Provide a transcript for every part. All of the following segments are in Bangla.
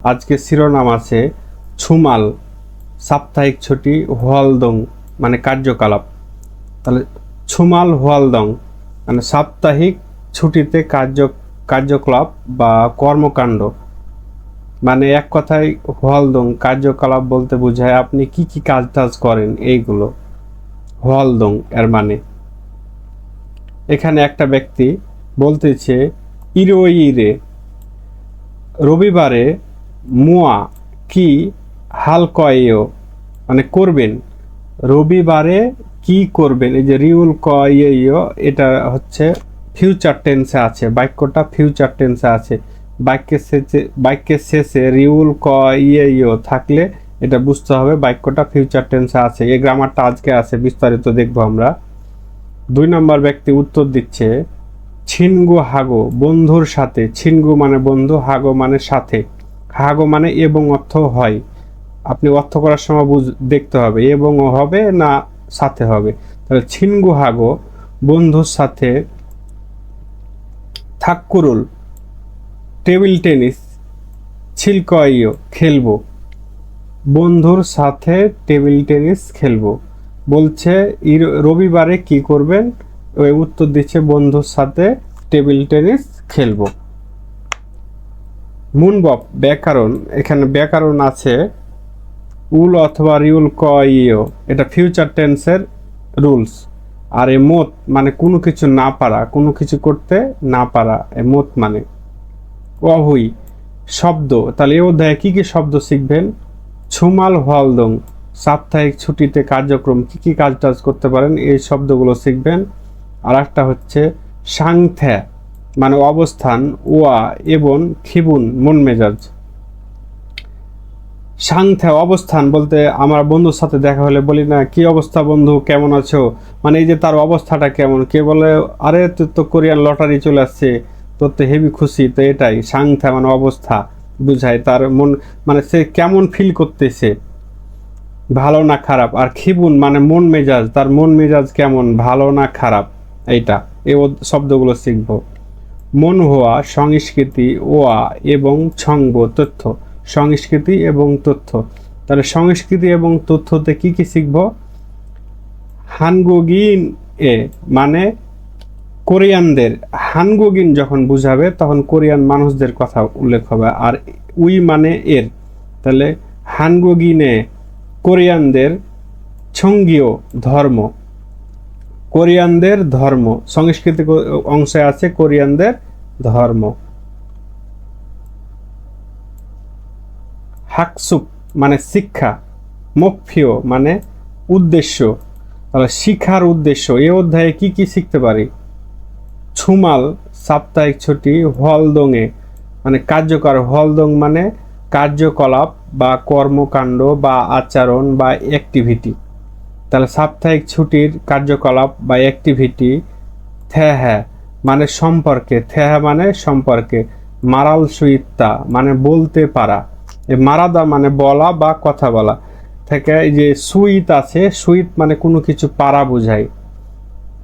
আজকে শিরোনাম আছে ছুমাল সাপ্তাহিক ছুটি হোয়ালদং মানে কার্যকলাপ। তাহলে ছুমাল হোয়ালদং মানে সাপ্তাহিক ছুটিতে কার্যকলাপ বা কর্মকাণ্ড। মানে এক কথায় হোয়ালদং কার্যকলাপ বলতে বোঝায় আপনি কি কি কাজ টাজ করেন, এইগুলো হোয়ালদং এর মানে। এখানে একটা ব্যক্তি বলতেছে ইরে রবিবারে মুয়া কি হাল কয়েও মানে করবেন, রবিবারে কি করবেন। এই যে রিউল কয়েও এটা হচ্ছে ফিউচার টেন্সে আছে, বাক্যটা ফিউচার টেন্সে আছে। বাক্যের শেষে রিউল কয়েও থাকলে এটা বুঝতে হবে বাক্যটা ফিউচার টেন্সে আছে। এই গ্রামারটা আজকে আছে, বিস্তারিত দেখবো আমরা। 2 নম্বর ব্যক্তি উত্তর দিচ্ছে ছিনগু হাগো বন্ধুর সাথে। ছিনগু মানে বন্ধু, হাগো মানে সাথে। হাগো মানে এবং অর্থ হয়, আপনি অর্থ করার সময় দেখতে হবে এবং হবে না সাথে হবে। তাহলে ছিনগু হাগো বন্ধুর সাথে থাক্কুরুল টেবিল টেনিস ছিলকইও খেলবো। বন্ধুর সাথে টেবিল টেনিস খেলবো বলছে রবিবারে কি করবেন, ওই উত্তর দিচ্ছে বন্ধুর সাথে টেবিল টেনিস খেলবো। মুনবপ ব্যাকরণ, এখানে ব্যাকরণ আছে উল অথবা রিউল কইও, এটা ফিউচার টেন্সের রুলস। আর এ মত মানে কোনো কিছু না পারা, কোনো কিছু করতে না পারা, এ মত মানে। অহুই শব্দ, তাহলে এই অধ্যায়ে কি কি শব্দ শিখবেন। ছুমাল হোয়ালদং সাপ্তাহিক ছুটিতে কার্যক্রম কি কি কাজ টাজ করতে পারেন, এই শব্দগুলো শিখবেন। আর একটা হচ্ছে সাংথ্যা মানে অবস্থান, ওয়া এবং খিবুন মন মেজাজ। সাংথ্যা অবস্থান বলতে আমার বন্ধুর সাথে দেখা হলে বলি না কি অবস্থা বন্ধু, কেমন আছো, মানে এই যে তার অবস্থাটা কেমন। কে বলে আরে তোর তো কোরিয়ান লটারি চলে আসছে, তোর তো হেভি খুশি। তো এটাই সাংথ্যা মানে অবস্থা বুঝায়, তার মন মানে সে কেমন ফিল করতেছে, ভালো না খারাপ। আর খিবুন মানে মন মেজাজ, তার মন মেজাজ কেমন, ভালো না খারাপ, এইটা এই শব্দগুলো শিখবো। মন হওয়া সংস্কৃতি, ওয়া এবং ছংব তথ্য। সংস্কৃতি এবং তথ্য, তাহলে সংস্কৃতি এবং তথ্যতে কি কি শিখব। হানগুগিন এ মানে কোরিয়ানদের, হানগুগিন যখন বুঝাবে তখন কোরিয়ান মানুষদের কথা উল্লেখ হবে। আর উই মানে এর, তাহলে হানগুগিনে কোরিয়ানদের ছঙ্গীয় ধর্ম, কোরিয়ানদের ধর্ম সাংস্কৃতিক অংশে আছে কোরিয়ানদের ধর্ম। হাকসুক মানে শিক্ষা, মুখ্য মানে উদ্দেশ্য, তাহলে শিক্ষার উদ্দেশ্য। এই অধ্যায়ে কি কি শিখতে পারি। ছুমাল সাপ্তাহিক ছুটি হোয়ালদংয়ে মানে কার্যকর, হোয়ালদং মানে কার্যকলাপ বা কর্মকাণ্ড বা আচরণ বা অ্যাক্টিভিটি। তাহলে সাপ্তাহিক ছুটির কার্যকলাপ বা অ্যাক্টিভিটি। থ্যাহা মানে সম্পর্কে, থ্যাহা মানে সম্পর্কে। মারাল সুইত্তা মানে বলতে পারা, মারাদা মানে বলা বা কথা বলা থেকে এই যে সুইত আছে, সুইত মানে কোনো কিছু পারা বোঝায়,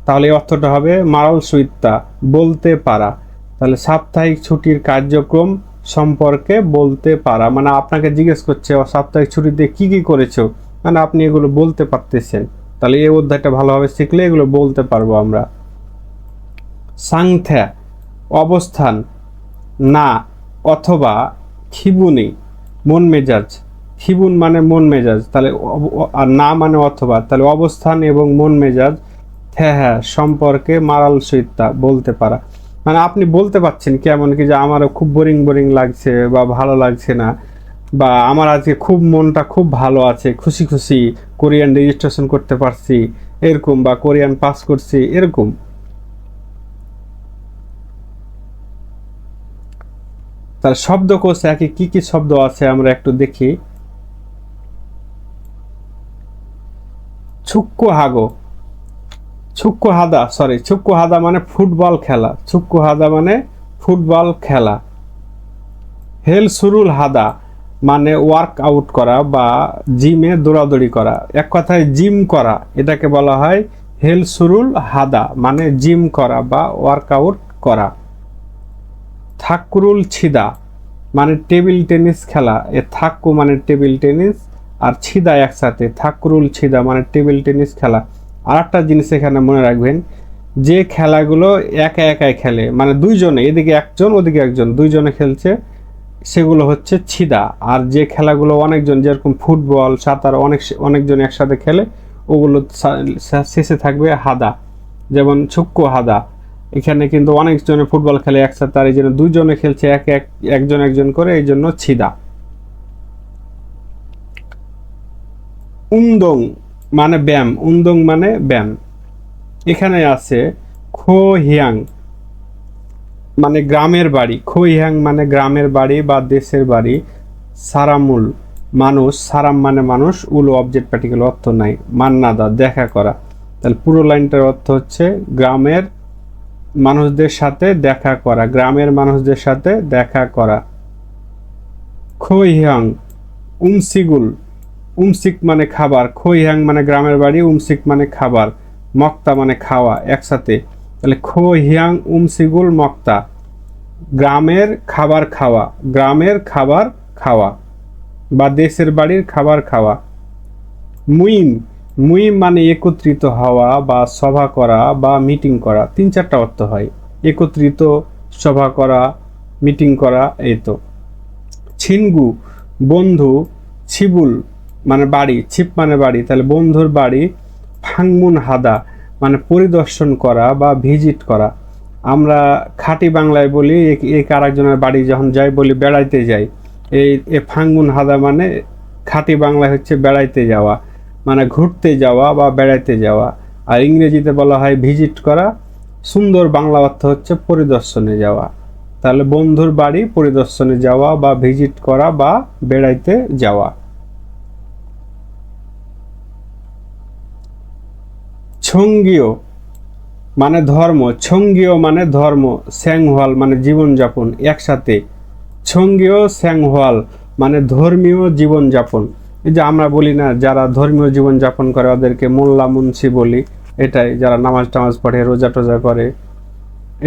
তাহলে অর্থটা হবে মারাল সুইত্তা বলতে পারা। তাহলে সাপ্তাহিক ছুটির কার্যক্রম সম্পর্কে বলতে পারা মানে আপনাকে জিজ্ঞেস করছে সাপ্তাহিক ছুটিতে কি কি করেছো, মানে আপনি এগুলো বলতে পারতেছেন। তাহলে এই অধ্যায়টা ভালোভাবে শিখলে এগুলো বলতে পারবো আমরা। সাংথ্যা অবস্থান, না অথবা খিবুনি মন মেজাজ। খিবুন মানে মন মেজাজ, তাহলে আর না মানে অথবা, তাহলে অবস্থান এবং মন মেজাজ। হ্যাঁ সম্পর্কে মারাল সইতা বলতে পারা, মানে আপনি বলতে পারছেন কেমন কি যে আমারও খুব বোরিং বোরিং লাগছে বা ভালো লাগছে না, বা আমার আজকে খুব মনটা খুব ভালো আছে, খুশি খুশি কোরিয়ান রেজিস্ট্রেশন করতে পারছি এরকম, বা কোরিয়ান পাস করছি এরকম। তার শব্দকোষ একই কি কি শব্দ আছে আমরা একটু দেখি। ছুক্কু হাগো, ছুক্কু হাদা ছুক্কু হাদা মানে ফুটবল খেলা, ছুক্কু হাদা মানে ফুটবল খেলা। হেল সুরুল হাদা মানে ওয়ার্ক আউট করা বা জিমে দৌড়াদৌড়ি করা, এক কথায় জিম করা, এটাকে বলা হয় হেল সুরুল হাদা মানে জিম করা বা ওয়ার্ক আউট করা। থাকুরুল ছিদা মানে টেবিল টেনিস খেলা, এ থাক্কু মানে টেবিল টেনিস, আর ছিদা একসাথে, থাক্কুরুল ছিদা মানে টেবিল টেনিস খেলা। আর একটা জিনিস এখানে মনে রাখবেন, যে খেলাগুলো একা একাই খেলে, মানে দুইজনে, এদিকে একজন ওদিকে একজন, দুইজনে খেলছে, সেগুলো হচ্ছে ছিদা। আর যে খেলাগুলো অনেকজন, যেরকম ফুটবল, সাঁতার, অনেকজন একসাথে খেলে, ওগুলো শেষে থাকবে হাদা, যেমন ছুক্কু হাদা। এখানে কিন্তু অনেকজনে ফুটবল খেলে একসাথে, আর এই জন্য দুইজনে খেলছে একজন একজন করে, এই জন্য ছিদা। উমদং মানে ব্যায়াম, উমদং মানে ব্যায়াম। এখানে আছে খো হিয়াং মানে গ্রামের বাড়ি, খো হিয়াং মানে গ্রামের বাড়ি বা দেশের বাড়ি। সারামুল মানুষ, সারাম মানে মানুষ, উল অবজেক্ট পার্টিকেল, অর্থ নাই। মান্নাদা দেখা করা, তাহলে পুরো লাইনটার অর্থ হচ্ছে গ্রামের মানুষদের সাথে দেখা করা, গ্রামের মানুষদের সাথে দেখা করা। খোহিয়াং উমসিগুল, উমসিক মানে খাবার, খোহিয়াং মানে গ্রামের বাড়ি, উমসিক মানে খাবার, মক্তা মানে খাওয়া একসাথে। তাহলে খোহিয়াং উমসিগুল মক্তা, গ্রামের খাবার খাওয়া, গ্রামের খাবার খাওয়া বা দেশের বাড়ির খাবার খাওয়া। মুইম, মুইম মানে একত্রিত হওয়া বা সভা করা বা মিটিং করা, 3-4টা অর্থ হয়, একত্রিত, সভা করা, মিটিং করা, এই তো। ছিনগু বন্ধু, ছিবুল মানে বাড়ি, ছিপ মানে বাড়ি, তাহলে বন্ধুর বাড়ি। ফাংমুন হাদা মানে পরিদর্শন করা বা ভিজিট করা। আমরা খাঁটি বাংলায় বলি এক আরেকজনের বাড়ি যখন যাই বলি বেড়াইতে যাই, এই ফাংমুন হাদা মানে খাঁটি বাংলায় হচ্ছে বেড়াইতে যাওয়া, মানে ঘুরতে যাওয়া বা বেড়াইতে যাওয়া। আর ইংরেজিতে বলা হয় ভিজিট করা, সুন্দর বাংলা অর্থ হচ্ছে পরিদর্শনে যাওয়া। তাহলে বন্ধুর বাড়ি পরিদর্শনে যাওয়া বা ভিজিট করা বা বেড়াইতে যাওয়া। ছঙ্গীয় মানে ধর্ম, ছঙ্গীয় মানে ধর্ম, স্যাংহওয়াল মানে জীবনযাপন একসাথে। ছঙ্গীয় স্যাংহওয়াল মানে ধর্মীয় জীবনযাপন। এই যে আমরা বলি না, যারা ধর্মীয় জীবনযাপন করে ওদেরকে মোল্লা মুন্সি বলি, এটাই, যারা নামাজ টামাজ পড়ে, রোজা টোজা করে,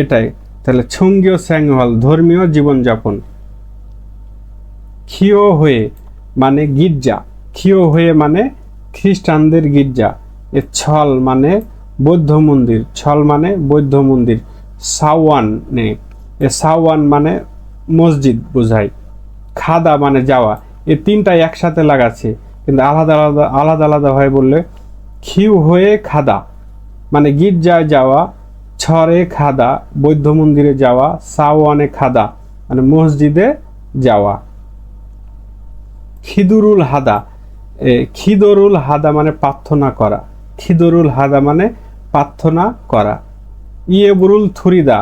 এটাই। তাহলে ছঙ্গীয় স্যাংহওয়াল ধর্মীয় জীবনযাপন। খিও হয়ে মানে গির্জা, খিও হয়ে মানে খ্রিস্টানদের গির্জা। এ ছল মানে বৌদ্ধ মন্দির, ছল মানে বৌদ্ধ মন্দির। সাওয়ান নে, এ সাওয়ান মানে মসজিদ বোঝায়। খাদা মানে যাওয়া, এই তিনটাই একসাথে লাগাচ্ছে, কিন্তু আলাদা আলাদা আলাদা আলাদা হয় বললে। খিউ হয়ে খাদা মানে গির্জায় যাওয়া, ছরে খাদা বৌদ্ধ মন্দিরে যাওয়া, সাওয়ানে খাদা মানে মসজিদে যাওয়া। খিদুরুল হাদা, খিদরুল হাদা মানে প্রার্থনা করা, খিদরুল হাদা মানে প্রার্থনা করা। ইয়েবুরুল থুরিদা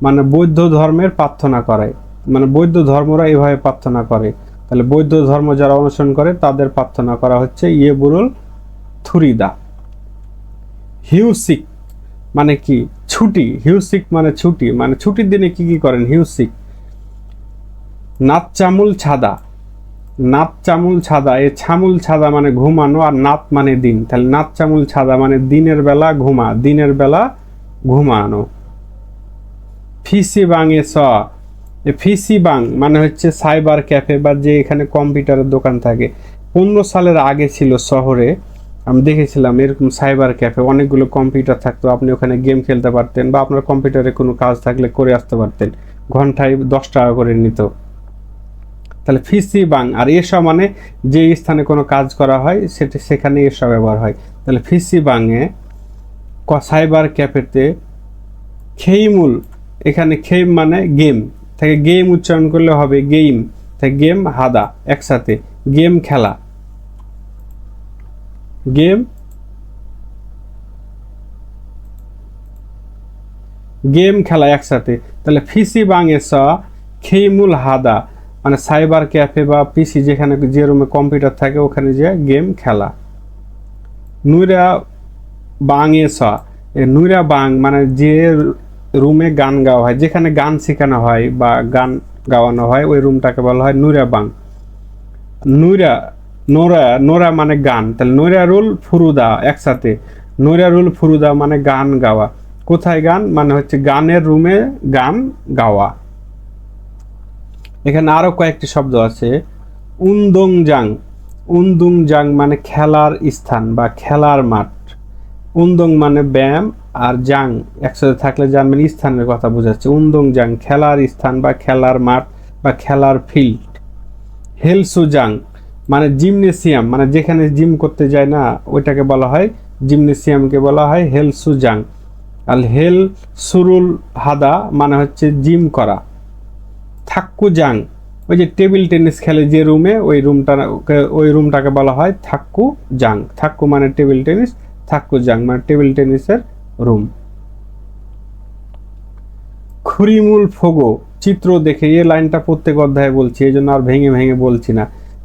মানে বৌদ্ধ ধর্মের প্রার্থনা করায়, মানে বৌদ্ধ ধর্মরা এভাবে প্রার্থনা করে। তাহলে বৌদ্ধ ধর্ম যারা অনুসরণ করে তাদের প্রার্থনা করা হচ্ছে ইয়েবুরুল থুরিদা। হিউসিক মানে কি ছুটি, হিউসিক মানে ছুটি, মানে ছুটির দিনে কি কি করেন হিউসিক। নাত চামুল ছাদা, নাত চামুল ছাদা, এ ছামুল ছাদা মানে ঘুমানো, আর নাত মানে দিন, তাহলে নাত চামুল ছাদা মানে দিনের বেলা ঘুমা, দিনের বেলা ঘুমানো। ফিসি বাং এ স, ফিসি বাং মানে হচ্ছে সাইবার ক্যাফে বা যে এখানে কম্পিউটারের দোকান থাকে। 15 সালের আগে ছিল শহরে, আমি দেখেছিলাম এরকম সাইবার ক্যাফে, অনেকগুলো কম্পিউটার থাকতো, আপনি ওখানে গেম খেলতে পারতেন বা আপনার কম্পিউটারে কোনো কাজ থাকলে করে আসতে পারতেন, ঘন্টায় 10 টাকা করে নিত। তাহলে ফিসি বাং, আর এসা মানে যে স্থানে কোনো কাজ করা হয় সেখানে এসা ব্যবহার হয়। তাহলে ফিসি বাংয়ে, সাইবার ক্যাফেতে। খেইমুল, এখানে খেইম মানে গেম, থেকে গেম উচ্চারণ করলে হবে গেম, থেকে গেম হাদা একসাথে, গেম খেলা, গেম গেম খেলা একসাথে। তাহলে ফিসি বাংয়ে স খেইমুল হাদা মানে সাইবার ক্যাফে বা পিসি, যেখানে যে রুমে কম্পিউটার থাকে ওখানে যে গেম খেলা। নুইরা বাং এ স, নুইরা বাং মানে যে রুমে গান গাওয়া হয়, যেখানে গান শেখানো হয় বা গান গাওয়ানো হয়, ওই রুমটাকে বলা হয় নুইরা বাং। নুইরা, নোরা, নোরা মানে গান, তাহলে নৈরারুল ফুরুদা একসাথে, নৈরারুল ফুরুদা মানে গান গাওয়া। কোথায় গান, মানে হচ্ছে গানের রুমে গান গাওয়া। এখানে আরো কয়েকটি শব্দ আছে। উন্দংজাং, উন্দুংজাং মানে খেলার স্থান বা খেলার মাঠ। উন্দং মানে ব্যায়াম, আর জাং একসাথে থাকলে জানবেন স্থানের কথা বোঝাচ্ছে। উন্দংজাং খেলার স্থান বা খেলার মাঠ বা খেলার ফিল্ড। হেলসুজাং মানে জিমনেসিয়াম, মানে যেখানে জিম করতে যায় না ওইটাকে বলা হয় জিমনেসিয়ামকে বলা হয় হেলসুজাং। আর হেল সুরুল হাদা মানে হচ্ছে জিম করা। থাক্কুজাং ওই যে টেবিল টেনিস খেলে যে রুমে, ওই রুমটাকে বলা হয় থাক্কু জাং। থাক্কু মানে টেবিল টেনিস, থাক্কু জাং মানে টেবিল টেনিসের রুম। খুরিমুল ফোগো চিত্র দেখে, এই লাইনটা প্রত্যেক অধ্যায়ে বলছি, এই জন্য আর ভেঙে ভেঙে বলছি না।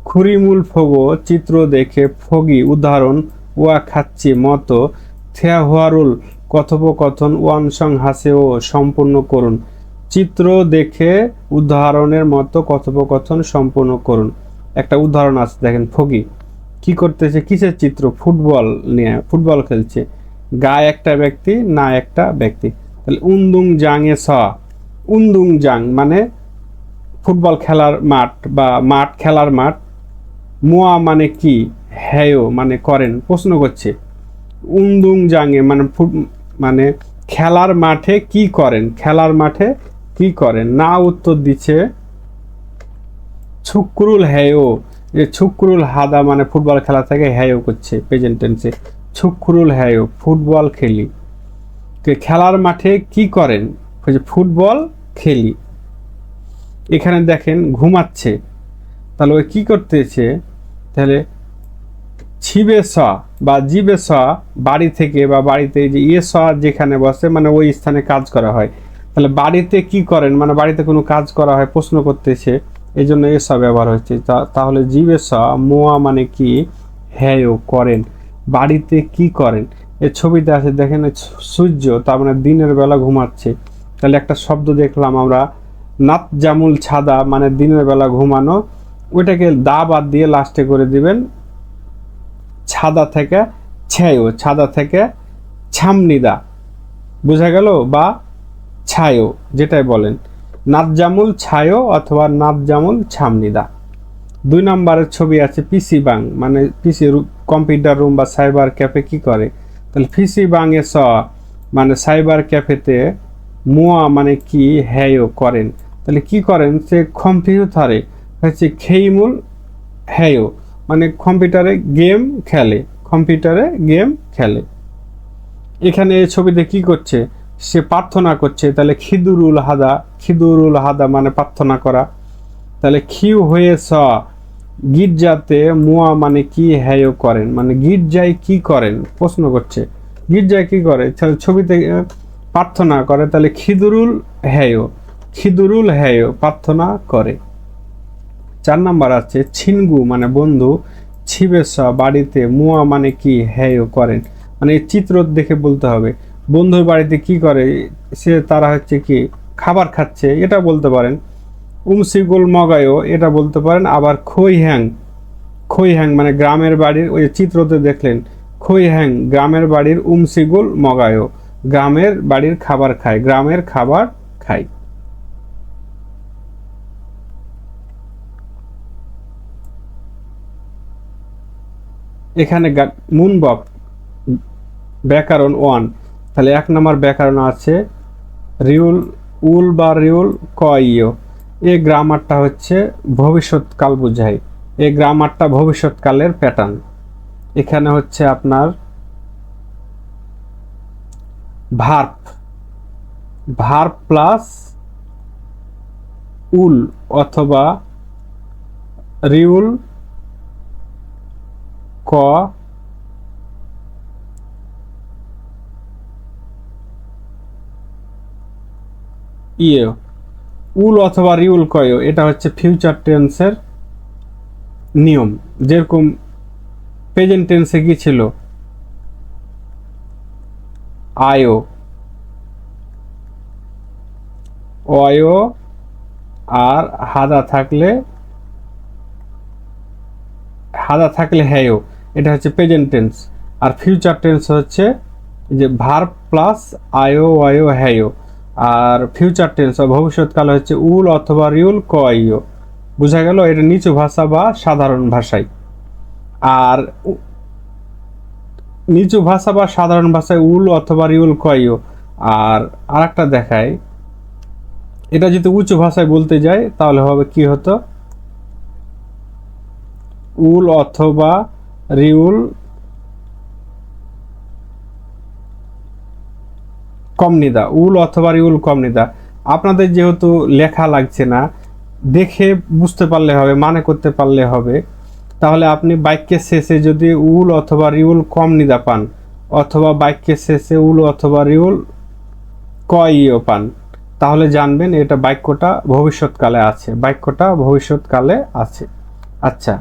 খুরিমুল ফোগো চিত্র দেখে ফগি উদাহরণ ওয়া খাচ্ছি মতো থেয়াহুয়ারুল কথোপকথন ওয়ানসং হাসেও সম্পূর্ণ করুন। চিত্র দেখে উদাহরণের মতো কথোপকথন সম্পূর্ণ করুন। একটা উদাহরণ আছে দেখেন, ফগি কি করতেছে, কিসের চিত্র, ফুটবল নিয়ে, ফুটবল খেলছে। গায়ে একটা ব্যক্তি, না একটা ব্যক্তি। তাহলে উন্দুং জাং এ স, উন্দুং জাং মানে ফুটবল খেলার মাঠ বা মাঠ, খেলার মাঠ। মুয়া মানে কি, হ্যায়ো মানে করেন, প্রশ্ন করছে। উন্দুং জাঙে মানে মানে খেলার মাঠে কি করেন, খেলার মাঠে কি করেন। না উত্তর দিচ্ছে ছুকরুল হ্যায়ো, যে ছুকরুল হাদা মানে ফুটবল খেলা থেকে হ্যায়ো করছে প্রেজেন্ট টেন্সে। ছুকরুল হ্যায়ো ফুটবল খেলি। খেলার মাঠে কি করেন, ফুটবল খেলি। এখানে দেখেন ঘুমাচ্ছে, তাহলে ওই কি করতেছে, তাহলে ছিবে স বা জিবে স বাড়ি থেকে বা বাড়িতে, যে ইয়ে স যেখানে বসে মানে ওই স্থানে কাজ করা হয়। তাহলে বাড়িতে কি করেন মানে বাড়িতে কোনো কাজ করা হয়, প্রশ্ন করতেছে, এই জন্য এ স ব্যবহার হচ্ছে। তাহলে জিবে স মোয়া মানে কি, হ্যাঁ করেন। বাড়িতে কি করেন, এই ছবিতে আছে দেখেন সূর্য, তার মানে দিনের বেলা ঘুমাচ্ছে। তাহলে একটা শব্দ দেখলাম আমরা নাত জামুল ছাদা মানে দিনের বেলা ঘুমানো, ওইটাকে দা বাদ দিয়ে লাস্টে করে দিবেন ছাদা থেকে ছায়ো, ছাদা থেকে ছামনিদা, বোঝা গেল, বা ছায়ো যেটাই বলেন, নাতজামুল ছায়ো অথবা নাতজামুল ছামনিদা। 2 নম্বরের ছবি আছে পিসি বাং মানে পিসি কম্পিউটার রুম বা সাইবার ক্যাফে কি করে। তাহলে পিসি বাং এ স মানে সাইবার ক্যাফেতে, মুয়া মানে কি, হ্যায়ো করেন। তাহলে কি করেন, সে কম্পিউটারে হচ্ছে খেইমুল হ্যায়ো মানে কম্পিউটারে গেম খেলে, কম্পিউটারে গেম খেলে। এখানে এই ছবিতে কি করছে, সে প্রার্থনা করছে। তাহলে খিদুরুল হাদা, খিদুরুল হাদা মানে প্রার্থনা করা। তাহলে খিউ হয়ে স গির্জাতে, মুয়া মানে কি, হ্যায়ো করেন, মানে গির্জায় কি করেন, প্রশ্ন করছে গির্জায় কি করে, ছবিতে প্রার্থনা করে। তাহলে খিদুরুল হ্যায়ো, খিদুরুল হ্যায়ো প্রার্থনা করে। 4 নাম্বার আছে ছিনগু মানে বন্ধু, ছিবেসা বাড়িতে, মুয়া মানে কি, হ্যায়ো করেন। মানে এই চিত্র দেখে বলতে হবে বন্ধুর বাড়িতে কি করে, সে তারা হচ্ছে কি খাবার খাচ্ছে, এটা বলতে পারেন। উমসিগুল মগায়ও এটা বলতে পারেন। আবার খই হ্যাং, খই হ্যাং মানে গ্রামের বাড়ির, ওই চিত্রতে দেখলেন খই হ্যাং গ্রামের বাড়ির, উমসিগুল মগায়ও গ্রামের বাড়ির খাবার খায়, গ্রামের খাবার খায়। এখানে মুনবক ব্যাকরণ 1। তাহলে 1 নম্বর ব্যাকরণ আছে রিউল, উল বা রিউল কইও। এই গ্রামারটা হচ্ছে ভবিষ্যৎকাল বোঝায়, এই গ্রামারটা ভবিষ্যৎকালের প্যাটার্ন। এখানে হচ্ছে আপনার ভার্ব, ভার্ব প্লাস উল অথবা রিউল ক ইয়ে, উল অথবা রিউল কয়, এটা হচ্ছে ফিউচার টেন্সের নিয়ম। যেরকম প্রেজেন্ট টেন্সে কি ছিল, আয়ো, অয়ো, আর হাদা থাকলে, হাদা থাকলে হ্যায়ো, এটা হচ্ছে প্রেজেন্ট টেন্স। আর ফিউচার টেন্স হচ্ছে যে ভার্ব প্লাস আয়ো, অয়ো, হ্যায়ো। আর ফিউচার টেন্স বা ভবিষ্যৎকালে হচ্ছে উল অথবা রিউল কয়ও। বোঝা গেল? এটা নিচু ভাষা বা সাধারণ ভাষায়। আর নিচু ভাষা বা সাধারণ ভাষায় উল অথবা রিউল কয়ও। আর আরেকটা দেখায়, এটা যদি উঁচু ভাষায় বলতে যাই তাহলে হবে কি হতো, উল অথবা রিউল কমনিদা, উল অথবা রিউল কমনিদা। আপনাদের যেহেতু লেখা লাগছে না, দেখে বুঝতে পারলে হবে, মানে করতে পারলে হবে। তাহলে আপনি বাক্যের শেষে যদি উল অথবা রিউল কমনিদা পান, অথবা বাক্যের শেষে উল অথবা রিউল কইও পান, তাহলে জানবেন এটা বাক্যটা ভবিষ্যৎকালে আছে, বাক্যটা ভবিষ্যৎকালে আছে। আচ্ছা,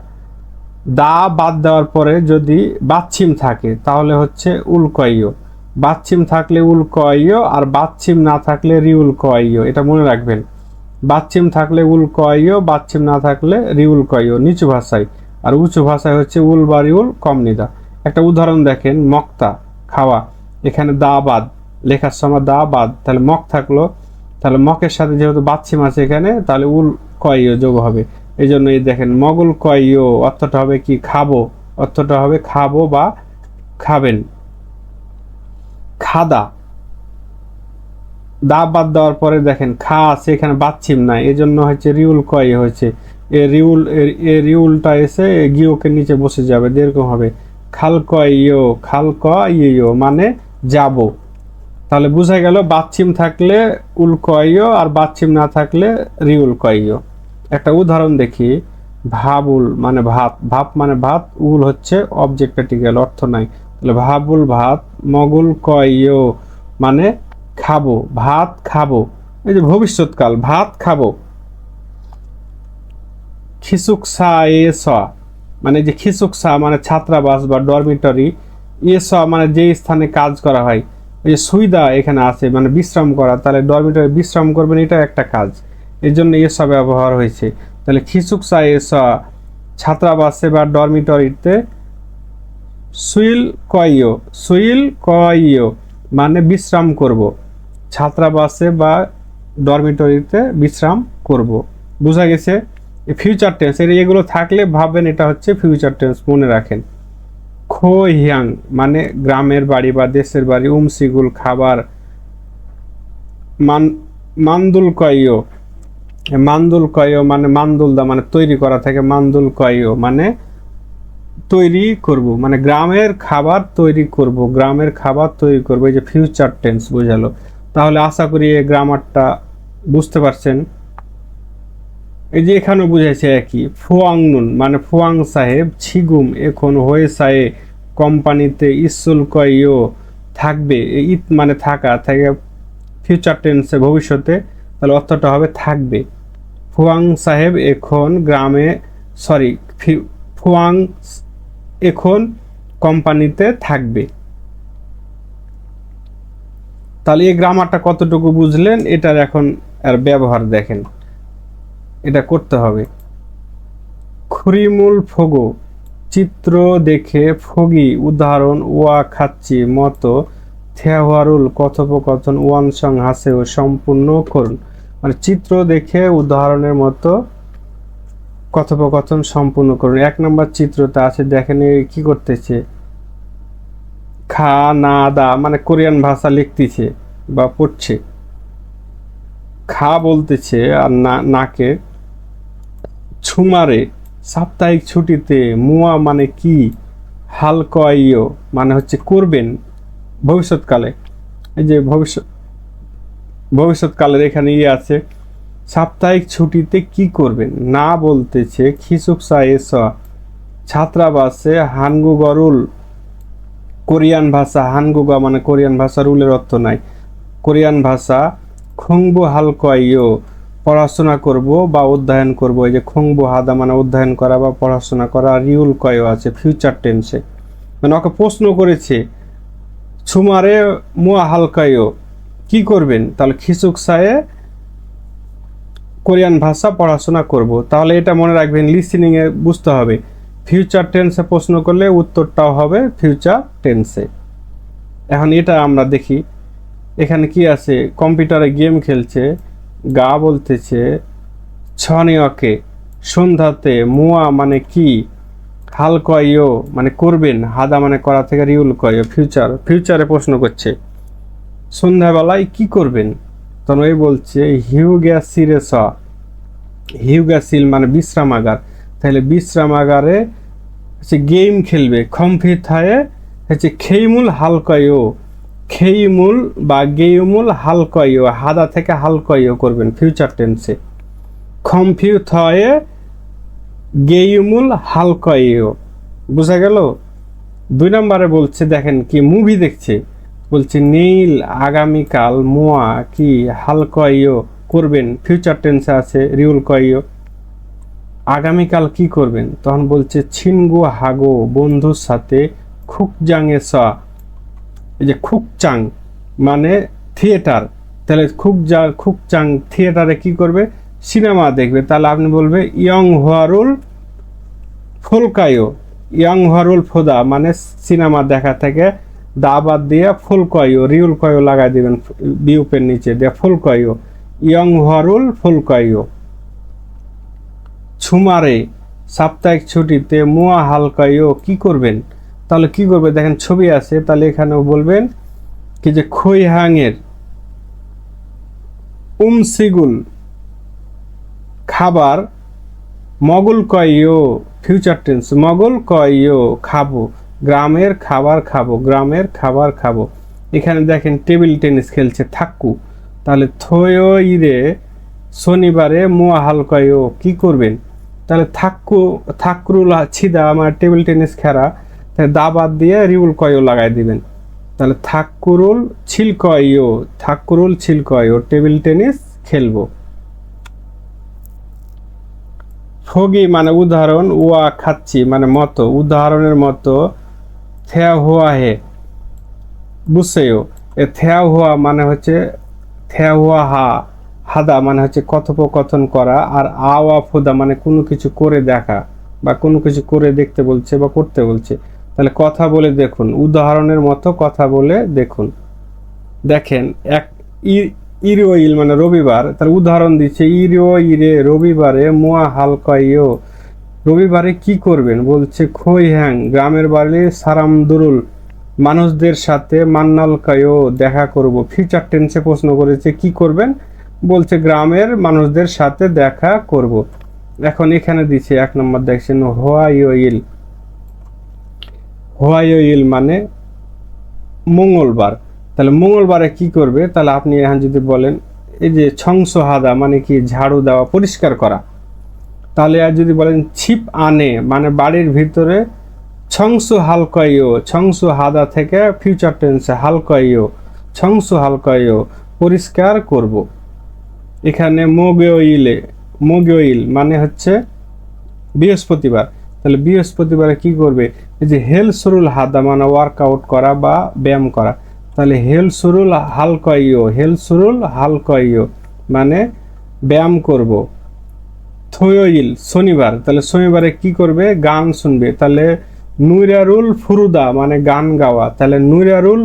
দা বাদ দেওয়ার পরে যদি বাচ্ছিম থাকে তাহলে হচ্ছে উল কইও। বাচ্ছিম থাকলে উল কইও, আর বাচ্ছিম না থাকলে রিউল কইও। এটা মনে রাখবেন, বাচ্ছিম থাকলে উল কইও, বাচ্ছিম না থাকলে রিউল কইও নিচু ভাষায়। আর উঁচু ভাষায় হচ্ছে উল বা রিউল কমনিদা। একটা উদাহরণ দেখেন, মক্তা খাওয়া, এখানে দা বাদ, লেখার সময় দা বাদ, তাহলে মক থাকলো, তাহলে মকের সাথে যেহেতু বাচ্ছিম আছে এখানে, তাহলে উল কইও যোগ হবে। এই জন্য এই দেখেন, মগুল কইও অর্থটা হবে কি, খাবো, অর্থটা হবে খাবো বা খাবেন। খাদা, দা বাদ দেওয়ার পরে দেখেন খা আছে, এখানে বাচ্ছিম না, এই জন্য হচ্ছে রিউল কয় হয়েছে। এ রিউলটা এসে গিয়োকে নিচে বসে যাবে, এরকম হবে খাল কইও, খাল কইও মানে যাব। তাহলে বোঝা গেল বাচ্ছিম থাকলে উল কইও, আর বাচ্ছিম না থাকলে রিউল কইও। একটা উদাহরণ দেখি, ভাবুল মানে ভাত, ভাব মানে ভাত, উল হচ্ছে অবজেক্ট আর্টিকেল, অর্থ নাই। তাহলে ভাবুল ভাত, মগুল কইও মানে খাবো, ভাত খাবো। এই যে ভবিষ্যৎকাল, ভাত খাবো। খিসুকসা এস মানে যে খিসুকসা মানে ছাত্রাবাস বা ডরমিটরি, এস মানে যে স্থানে কাজ করা হয়। এই যে সুইদা এখানে আছে মানে বিশ্রাম করা, তাহলে ডরমিটরি বিশ্রাম করবেন, এটা একটা কাজ, এর জন্য এসা ব্যবহার হয়েছে। তাহলে খিসুকসা এসা ছাত্রাবাসে বা ডরমিটরিতে সুইল কইও, সুইল কইও মানে বিশ্রাম করব, ছাত্রাবাসে বা ডরমিটরিতে বিশ্রাম করব। বোঝা গেছে? ফিউচার টেন্স, এগুলো থাকলে ভাববেন এটা হচ্ছে ফিউচার টেন্স, মনে রাখেন। খো হিয়াং মানে গ্রামের বাড়ি বা দেশের বাড়ি, উমসিগুল খাবার। মান্দুল কইও, মান্দুল কইও মানে মান্দুলদা মানে তৈরি করা থাকে, মান্দুল কইও মানে তৈরি করব, মানে গ্রামের খাবার তৈরি করব, গ্রামের খাবার তৈরি করব। এই যে ফিউচার টেন্স বোঝালো। তাহলে আশা করি এই গ্রামারটা বুঝতে পারছেন। এই যে এখানেও বুঝাইছে একই, ফুয়াংনুন মানে ফুয়াং সাহেব ছিগুম এখন হয়ে সায়ে কোম্পানিতে ইসুল কইও থাকবে, ইত মানে থাকা, থাকে ফিউচার টেন্সে ভবিষ্যতে, তাহলে অর্থটা হবে থাকবে। ফুয়াং সাহেব এখন গ্রামে, সরি, ফুয়াং এখন কোম্পানিতে থাকবে। তাহলে এই গ্রামারটা কতটুকু বুঝলেন, এটার এখন আর ব্যবহার দেখেন, এটা করতে হবে। খুরিমুল ফগো চিত্র দেখে ফগি উদাহরণ ওয়া খাচ্ছি মতো থেওয়ারুল কথোপকথন ওয়ান সং হাসেও সম্পূর্ণ করুন। মানে চিত্র দেখে উদাহরণের মতো কথোপকথন সম্পূর্ণ করুন। এক নম্বর চিত্রটা আছে, দেখেন কি করতেছে, খা না দা মানে কোরিয়ান ভাষা লিখতেছে বা পড়ছে, খা বলতেছে, আর নাকে ছুমারে সাপ্তাহিক ছুটিতে, মুয়া মানে কি, হালকইও মানে হচ্ছে করবেন ভবিষ্যৎকালে। এই যে ভবিষ্যৎকালের এখানে আছে, সাপ্তাহিক ছুটিতে কি করবেন। না বলতেছে খিসুকসা এস ছাত্রাবাসে হানগু গরুল, কোরিয়ান ভাষা হানগুগা মানে কোরিয়ান ভাষা, রুলের অর্থ নাই, কোরিয়ান ভাষা। খংবু হালকইও পড়াশোনা করব বা অধ্যয়ন করব। এই যে খংবু হাদা মানে অধ্যয়ন করা বা পড়াশোনা করা, রিউল কয়ও আছে ফিউচার টেন্সে। মানে ওকে প্রশ্ন করেছে, ছুমারে মুয়া হালকাইও কি করবেন, তাহলে খিসুকসায়ে কোরিয়ান ভাষা পড়াশোনা করব। তাহলে এটা মনে রাখবেন, লিসেনিংয়ে বুঝতে হবে, ফিউচার টেন্সে প্রশ্ন করলে উত্তরটাও হবে ফিউচার টেন্সে। এখন এটা আমরা দেখি, এখানে কি আছে, কম্পিউটারে গেম খেলছে, গা বলতেছে, ছনিয়কে সন্ধ্যাতে, মুয়া মানে কি, হাল কয়ও মানে করবেন, হাদা মানে করা থেকে রিউল কয় ফিউচার, ফিউচারে প্রশ্ন করছে সন্ধ্যাবেলায় কি করবেন, তখন ওই বলছে হিউ গ্যাস সিরে স, হিউ গ্যাসিল মানে বিশ্রামাগার, তাহলে বিশ্রামাগারে হচ্ছে গেম খেলবে, খম্ফি থায়ে হচ্ছে খেইমুল হালকয়ও, খেইমুল বা গেইমুল হালকয়ও, হাদা থেকে হালকয়ও করবেন ফিউচার টেন্সে, খম্ফিউ থয়ে গেইমুল হালকয়ও। বুঝা গেল? 2 নম্বরে বলছে দেখেন কি মুভি দেখছে, বলছে নীল আগামীকাল মোয়া কি হালকয়ও করবেন, ফিউচার টেন্সে আছে রিউল কয়ও, আগামীকাল কি করবেন, তখন বলছে ছিনগু হাগো বন্ধুর সাথে খুকজাংয়ে স, এই যে খুকচাং মানে থিয়েটার, তাহলে খুকচাং থিয়েটারে কি করবে, সিনেমা দেখবে, তাহলে আপনি বলবে ইয়ং হোয়ারুল ফুলকায়ো, ইয়ং হোয়ারুল ফোদা মানে সিনেমা দেখা থেকে দাবাদ দিয়ে ফুলকয়ো রিউল কয়ো লাগাই দিবেন বিউপের নিচে দিয়ে ফুলকয়ো, ইয়ং হোয়ারুল ফুলকয়ো। ছুমারে সাপ্তাহিক ছুটিতে মুয়া হালকায়ও কি করবেন, তাহলে কি করবে দেখেন ছবি আছে, তাহলে এখানেও বলবেন কি যে খৈহাঙের উমসিগুল খাবার মগল কয়ও, ফিউচার টেন্স মগল কয়ও খাবো, গ্রামের খাবার খাবো, গ্রামের খাবার খাবো। এখানে দেখেন টেবিল টেনিস খেলছে থাক্কু, তাহলে থয়ো ইরে শনিবারে মুয়া হালকয়ও কি করবেন, তাহলে থাকরুল ছিদা আমার টেবিল টেনিস খেলা, তাহলে দাবাদ দিয়ে রিউল কয়ও লাগাই দিবেন, তাহলে থাকুরুল ছিলকয়ও, থাকুরুল ছিলকয়ও টেবিল টেনিস খেলবো। ফগি মানে উদাহরণ, ওয়া খাচ্ছি মানে মতো, উদাহরণের মতো, থেয়া হুয়া হে বুঝছেও, এ থেয়া হুয়া মানে হচ্ছে থেয়া হুয়া হা, হাদা মানে হচ্ছে কথোপকথন করা, আর আওয়া ফুদা মানে কোনো কিছু করে দেখা বা কোনো কিছু করে দেখতে বলছে বা করতে বলছে, তাহলে কথা বলে দেখুন, উদাহরণের মতো কথা বলে দেখুন। দেখেন এক ইরোইল মানে রবিবার, তার উদাহরণ দিচ্ছে ইরো ইরে রবিবারে মুয়া হালকয়ও, রবিবারে কি করবেন, বলছে খই হ্যাং গ্রামের বাড়ি সারামদুরুল মানুষদের সাথে মান্নাল কায়ও দেখা করব, ফিউচার টেন্সে প্রশ্ন করেছে কি করবেন, বলছে গ্রামের মানুষদের সাথে দেখা করব। এখন এখানে দিচ্ছে 1 নম্বর দেখছেন হোয়াইল, হোয়াইল মানে মঙ্গলবার, তাহলে মঙ্গলবারে কি করবে, তাহলে আপনি এখন যদি বলেন এই যে ছংস হাদা মানে কি ঝাড়ু দেওয়া পরিষ্কার করা, তাহলে আর যদি বলেন ছিপ আনে মানে বাড়ির ভিতরে ছংসু হালকয়ও, ছংসু হাদা থেকে ফিউচার টেন্সে হালকয়ও, ছংসু হালকয়ও পরিষ্কার করব। এখানে মোগেইল মানে হচ্ছে বৃহস্পতিবার, তাহলে বৃহস্পতিবারে কি করবে, এই যে হেল সুরুল হাদা মানে ওয়ার্কআউট করা বা ব্যায়াম করা, তাহলে হেল সুরুল হালকয়ও মানে ব্যায়াম করব। থয়ইল শনিবার, তাহলে শনিবারে কি করবে, গান শুনবে, তাহলে নুইরারুল ফুরুদা মানে গান গাওয়া, তাহলে নুইরারুল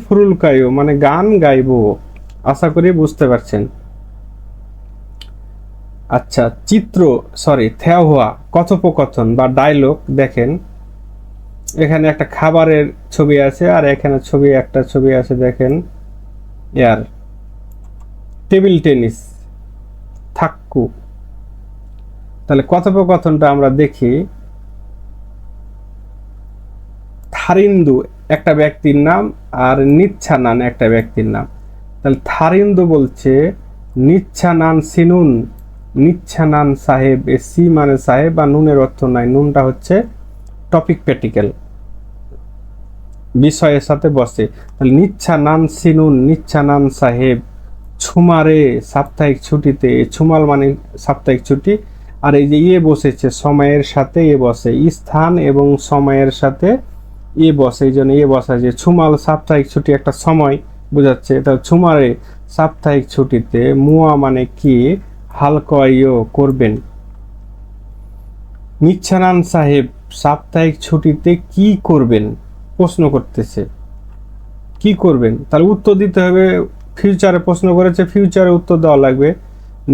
ফুরুল কায়ো মানে গান গাইবো। আশা করি বুঝতে পারছেন। আচ্ছা থেয়া হওয়া কথোপকথন বা ডায়লগ, দেখেন এখানে একটা খাবারের ছবি আছে আর এখানে একটা ছবি আছে, দেখেন ইয়ার টেবিল টেনিস থাক্কু, তাহলে কথোপকথনটা আমরা দেখি। থারিন্দু একটা ব্যক্তির নাম আর নিচ্ছানান একটা ব্যক্তির নাম, তাহলে থারিন্দু বলছে নিচ্ছানান সিনুন, নিচ্ছানান সাহেব, এ সি মানে সাহেব আর নুনের অর্থ নাই, নুনটা হচ্ছে টপিক প্যার্টিকেল বিষয়ের সাথে বসে, তাহলে নিচ্ছানান সিনুন নিচ্ছানান সাহেব ছুমারে সাপ্তাহিক ছুটিতে, ছুমাল মানে সাপ্তাহিক ছুটি, আর এই যে ইয়ে বসেছে সময়ের সাথে এ বসে, স্থান এবং সময়ের সাথে এ বসে, এই জন্য এ বসা, যে ছুমাল সাপ্তাহিক ছুটি একটা সময় বোঝাচ্ছে, তাহলে ছুমারে সাপ্তাহিক ছুটিতে মুয়া মানে কি হালকয়ও করবেন। নিচ্ছানান সাহেব সাপ্তাহিক ছুটিতে কি করবেন প্রশ্ন করতেছে, কি করবেন? তাহলে উত্তর দিতে হবে, ফিউচারে প্রশ্ন করেছে, ফিউচারে উত্তর দেওয়া লাগবে।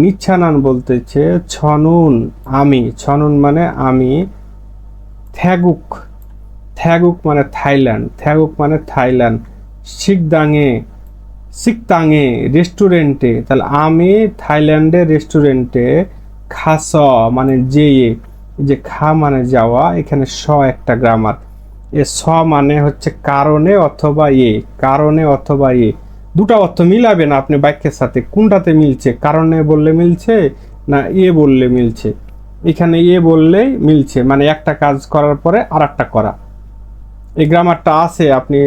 নিচ্ছানান বলতেছে ছনুন আমি, ছনুন মানে আমি, থ্যাগুক, থ্যাগুক মানে থাইল্যান্ড, থ্যাগুক মানে থাইল্যান্ড, শিকদাঙে, সিকতাঙে রেস্টুরেন্টে, তাহলে আমি থাইল্যান্ডের রেস্টুরেন্টে, খাস মানে যেয়ে, যে খা মানে যাওয়া, এখানে স একটা গ্রামার, এ স মানে হচ্ছে কারণে অথবা কারণে অথবা দুটা অর্থ মিলাবেন আপনি বাক্যের সাথে, কোনটাতে মিলছে, কারণে বললে মিলছে না বললে মিলছে। এখানে বললেই মিলছে, মানে একটা কাজ করার পরে আর একটা করা। এই গ্রামারটা আছে, আপনি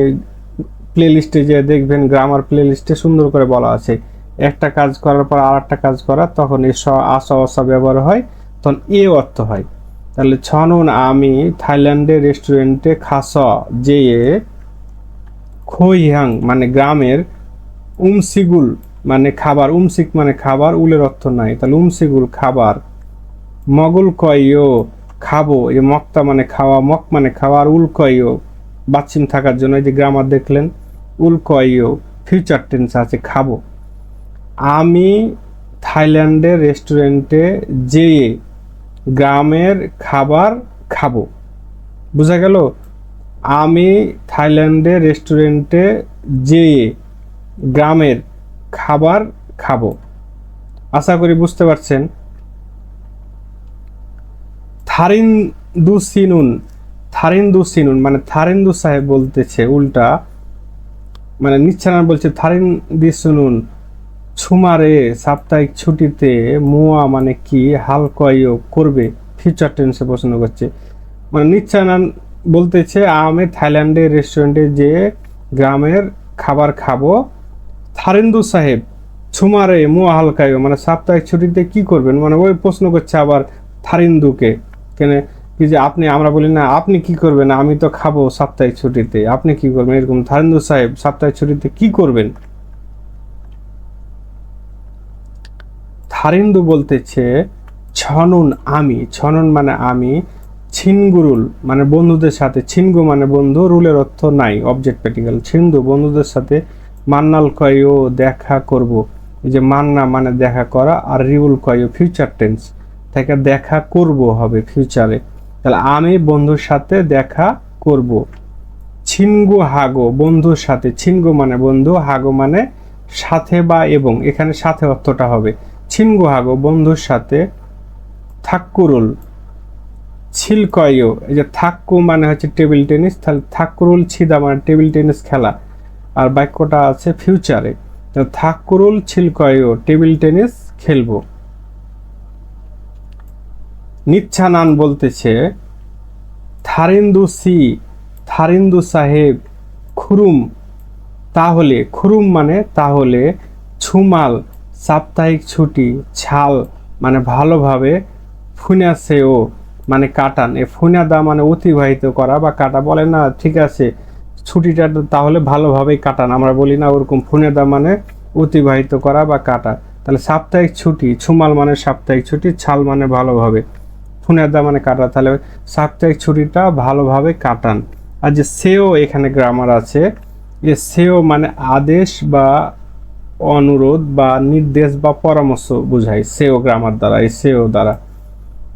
প্লে লিস্টে যে দেখবেন, গ্রামার প্লে লিস্টে সুন্দর করে বলা আছে, একটা কাজ করার পর আর একটা কাজ করা, তখন এই আসা অসা ব্যবহার হয়, তখন অর্থ হয়। তাহলে ছনুন আমি থাইল্যান্ডের রেস্টুরেন্টে খাস যেয়ে, খোইহাং মানে গ্রামের, উমসিগুল মানে খাবার, উমসিক মানে খাবার, উলের অর্থ নাই, তাহলে উমসিগুল খাবার, মগুল কয়ও খাবো, এই মক্তা মানে খাওয়া, মক মানে খাওয়া, আর উল কয়ও বাচ্চিম থাকার জন্য, এই যে গ্রামার দেখলেন, উল কয়ও ফিউচার টেন্স আছে খাবো। আমি থাইল্যান্ডের রেস্টুরেন্টে যেয়ে গ্রামের খাবার খাবো। বুঝা গেল? আমি থাইল্যান্ডের রেস্টুরেন্টে যেয়ে গ্রামের খাবার খাবো। আশা করি বুঝতে পারছেন। থারিন্দু সিনুন, থারিন্দু সিনুন মানে থারিন্দু সাহেব বলতেছে উল্টা, মানে নিচ্ছানান বলছে থারিন্দি শুনুন, ছুমারে সাপ্তাহিক ছুটিতে, মুয়া মানে কি, হালকয়ও করবে, ফিউচার টেন্সে প্রশ্ন করছে। মানে নিচ্ছানান বলতেছে আমি থাইল্যান্ডের রেস্টুরেন্টে যে গ্রামের খাবার খাবো, থারিন্দু সাহেব ছুমারে মুয়া হালকায়ও মানে সাপ্তাহিক ছুটিতে কি করবেন, মানে ওই প্রশ্ন করছে আবার থারিন্দুকে, কেন কি যে আপনি, আমরা বলি না আপনি কি করবেন, আমি তো খাবো সাপ্তাহিক ছুটিতে, আপনি কি করবেন, এরকম থারিন্দু সাহেব সাপ্তাহিক ছুটিতে কি করবেন। থারিন্দু বলতেছে ছনুন আমি, ছনুন মানে আমি, ছিনগুরুল মানে বন্ধুদের সাথে, ছিনগু মানে বন্ধু, রুলের অর্থ নাই, অবজেক্ট প্র্যাকটিক্যাল, ছিন্দু বন্ধুদের সাথে, মান্নাল কয়ও দেখা করব, এই যে মান্না মানে দেখা করা, আর রিউল কয়ও ফিউচার টেন্স থেকে দেখা করব হবে ফিউচারে, তাহলে আমি বন্ধুর সাথে দেখা করব। ছিনগু হাগো বন্ধুর সাথে, ছিনগু মানে বন্ধু, হাগো মানে সাথে বা এবং, এখানে সাথে অর্থটা হবে। ছিনগু হাগো বন্ধুর সাথে, থাক্কুরুল ছিলকয়ও, এই যে থাক্কু মানে হচ্ছে টেবিল টেনিস, তাহলে থাক্কুরুল ছিদা মানে টেবিল টেনিস খেলা, আর বাক্যটা আছে ফিউচারে, থাক্কুরুল ছিলকয়ও টেবিল টেনিস খেলবো। নিচ্ছানান বলতেছে থারিন্দু সি, থারিন্দু সাহেব খুরুম তাহলে, খুরুম মানে তাহলে, ছুমাল সাপ্তাহিক ছুটি, ছাল মানে ভালোভাবে, ফুনাসেও মানে কাটান, এ ফুনাদা মানে অতিবাহিত করা বা কাটা, বলে না ঠিক আছে ছুটিটা তাহলে ভালোভাবেই কাটান, আমরা বলি না ওরকম, ফুনাদা মানে অতিবাহিত করা বা কাটা, তাহলে সাপ্তাহিক ছুটি, ছুমাল মানে সাপ্তাহিক ছুটি, ছাল মানে ভালোভাবে, ফুনাদা মানে কাটা, তাহলে সাপ্তাহিক ছুটিটা ভালোভাবে কাটান। আর যে সেও এখানে গ্রামার আছে, এ সেও মানে আদেশ বা অনুরোধ বা নির্দেশ বা পরামর্শ বোঝায়, সেও গ্রামার দ্বারা, এই সেও দ্বারা,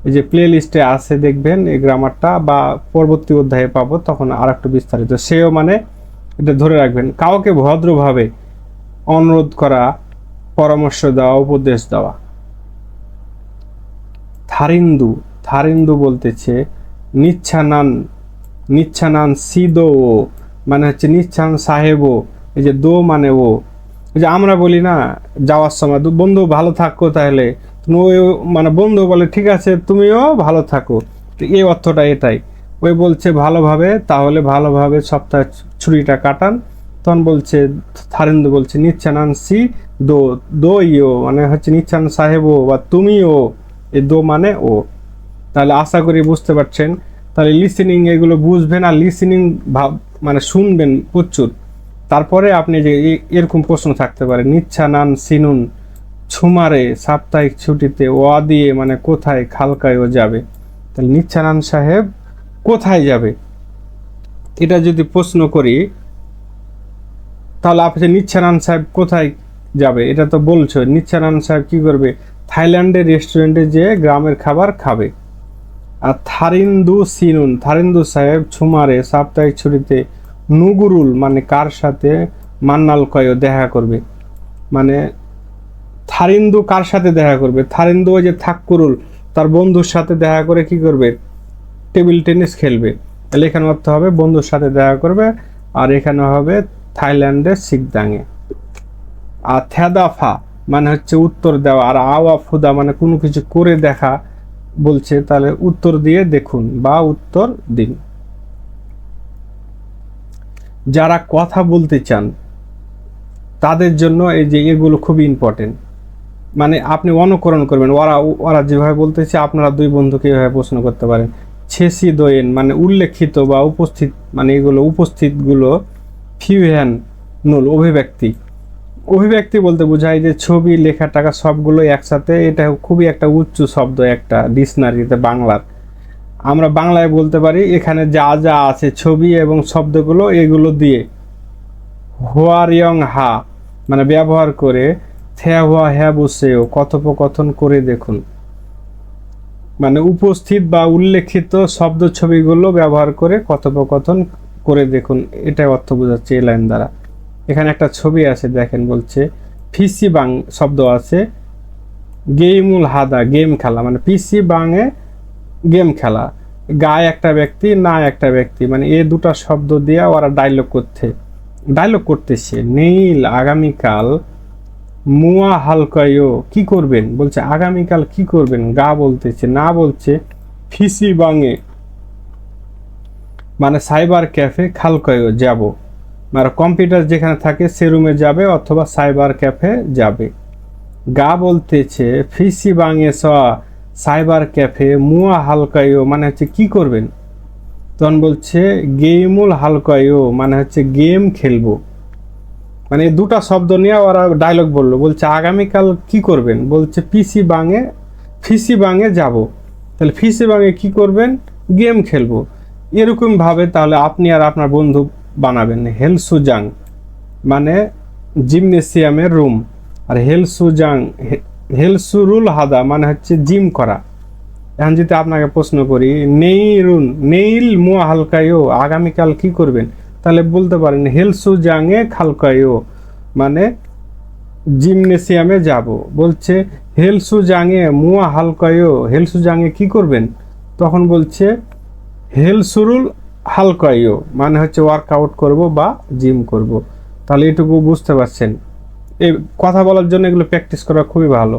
এই যে প্লে লিস্টে আছে দেখবেন এই গ্রামারটা, বা পরবর্তী অধ্যায়ে পাবো তখন আর একটু বিস্তারিত। সেও মানে এটা ধরে রাখবেন, কাউকে ভদ্রভাবে অনুরোধ করা, পরামর্শ দেওয়া, উপদেশ দেওয়া। থারিন্দু, থারিন্দু বলতেছে নিচ্ছানান, নিচ্ছানান সিদো ও মানে হচ্ছে নিচ্ছান সাহেবও, এই যে দো মানে ও, এই যে আমরা বলি না যাওয়ার সময় বন্ধু ভালো থাকো, তাহলে ওই মানে বন্ধু বলে ঠিক আছে তুমিও ভালো থাকো, এই অর্থটা এটাই। ওই বলছে ভালোভাবে, তাহলে ভালোভাবে সপ্তাহে ছুটিটা কাটান, তখন বলছে থারিন্দু বলছে নিচ্ছানান সি দো, দো ইও মানে হচ্ছে নিচ্ছান সাহেবও বা তুমিও, এই দো মানে ও। তাহলে আশা করি বুঝতে পারছেন। তাহলে লিসেনিং এগুলো বুঝবেন, আর লিসেনিং ভাব মানে শুনবেন প্রচুর, তারপরে আপনি যে এরকম প্রশ্ন থাকতে পারে, নিচ্ছানান সিনুন ছুমারে সাপ্তাহিক ছুটিতে, ওয়া দিয়ে মানে কোথায়, খালকায়ও যাবে, তাহলে নিচ্ছানান সাহেব কোথায় যাবে, এটা যদি প্রশ্ন করি তাহলে আপনি নিচ্ছারান সাহেব কোথায় যাবে, এটা তো বলছো। নিচ্ছারান সাহেব কি করবে? থাইল্যান্ডের রেস্টুরেন্টে যেয়ে গ্রামের খাবার খাবে। আর থারিন্দু সিনুন, থারিন্দু সাহেব ছুমারে সাপ্তাহিক ছুটিতে নুগুরুল মানে কার সাথে মান্নাল কয় দেখা করবে। মানে থারিন্দু কার সাথে দেখা করবে? থারিন্দু ওই যে থাক্কুরুল তার বন্ধুর সাথে দেখা করে কি করবে? টেবিল টেনিস খেলবে। তাহলে এখানে অর্থ হবে বন্ধুর সাথে দেখা করবে, আর এখানে হবে থাইল্যান্ডের সিকদাঙে। আর থ্যাদাফা মানে হচ্ছে উত্তর দেওয়া, আর আওয়া ফুদা মানে কোনো কিছু করে দেখা বলছে, তাহলে উত্তর দিয়ে দেখুন বা উত্তর দিন। যারা কথা বলতে চান তাদের জন্য এই যে এগুলো খুবই ইম্পর্টেন্ট। মানে আপনি অনুকরণ করবেন, ওরা ওরা যেভাবে বলতেছে আপনারা দুই বন্ধুকে এভাবে প্রশ্ন করতে পারেন। ছেসি দোয়েন মানে উল্লেখিত বা উপস্থিত, মানে এগুলো উপস্থিতগুলো ফিউহ্যান নুল অভিব্যক্তি। অভিব্যক্তি বলতে বোঝায় যে ছবি, লেখা, টাকা সবগুলো একসাথে। এটা খুবই একটা উচ্চ শব্দ একটা ডিকশনারিতে বাংলার। আমরা বাংলায় বলতে পারি এখানে যা যা আছে ছবি এবং শব্দগুলো এগুলো দিয়ে হোয়ারিয়ং হা মানে ব্যবহার করে থ্যা হুয়া হ্যা বসেও কথোপকথন করে দেখুন। মানে উপস্থিত বা উল্লেখিত শব্দ ছবিগুলো ব্যবহার করে কথোপকথন করে দেখুন, এটাই অর্থ বোঝাচ্ছে এই লাইন দ্বারা। এখানে একটা ছবি আছে দেখেন, বলছে পিসি বাং শব্দ আছে, গেইমুল হাদা গেম খেলা, মানে পিসি বাংয়ে গেম খেলা, গায়ে একটা ব্যক্তি না একটা ব্যক্তি, মানে এই দুটা শব্দ দিয়ে ওরা ডায়লগ করতেছে। নীল আগামীকাল মুয়া হালকায়ও কি করবেন, বলছে আগামীকাল কি করবেন, গা বলতেছে না বলছে ফিসি বাংয়ে মানে সাইবার ক্যাফে খালকায়ও যাব, মানে কম্পিউটার যেখানে থাকে সে রুমে যাবে অথবা সাইবার ক্যাফে যাবে। গা বলতেছে ফিসি বাংয়ে সাইবার ক্যাফে মুয়া হালকায়ও মানে হচ্ছে কি করবেন, তখন বলছে গেমুল হালকায়ও মানে হচ্ছে গেম খেলবো। মানে দুটা শব্দ নিয়ে ওরা ডায়লগ বললো, বলছে আগামীকাল কি করবেন, বলছে ফিসি বাংয়ে যাব, তাহলে ফিসি বাংয়ে কি করবেন, গেম খেলবো। এরকম ভাবে তাহলে আপনি আর আপনার বন্ধু বানাবেন। হেলসুজাং মানে জিমনেসিয়ামের রুম, আর হেলসুরুল হাদা মানে হচ্ছে জিম করা। এখন যদি আপনাকে প্রশ্ন করি নেইল মুয়া হালকায়ও আগামীকাল কি করবেন, তাহলে বলতে পারেন হেলসুজাংয়ে খালকায়ও মানে জিমনেসিয়ামে যাব। বলছে হেলসুজাংয়ে মুয়া হালকায়ও হেলসুজাংয়ে কি করবেন, তখন বলছে হেলসুরুল হালকায়ও মানে হচ্ছে ওয়ার্কআউট করব বা জিম করব। তাহলে এটুকু বুঝতে পারছেন। এই কথা বলার জন্য এগুলো প্র্যাকটিস করা খুবই ভালো।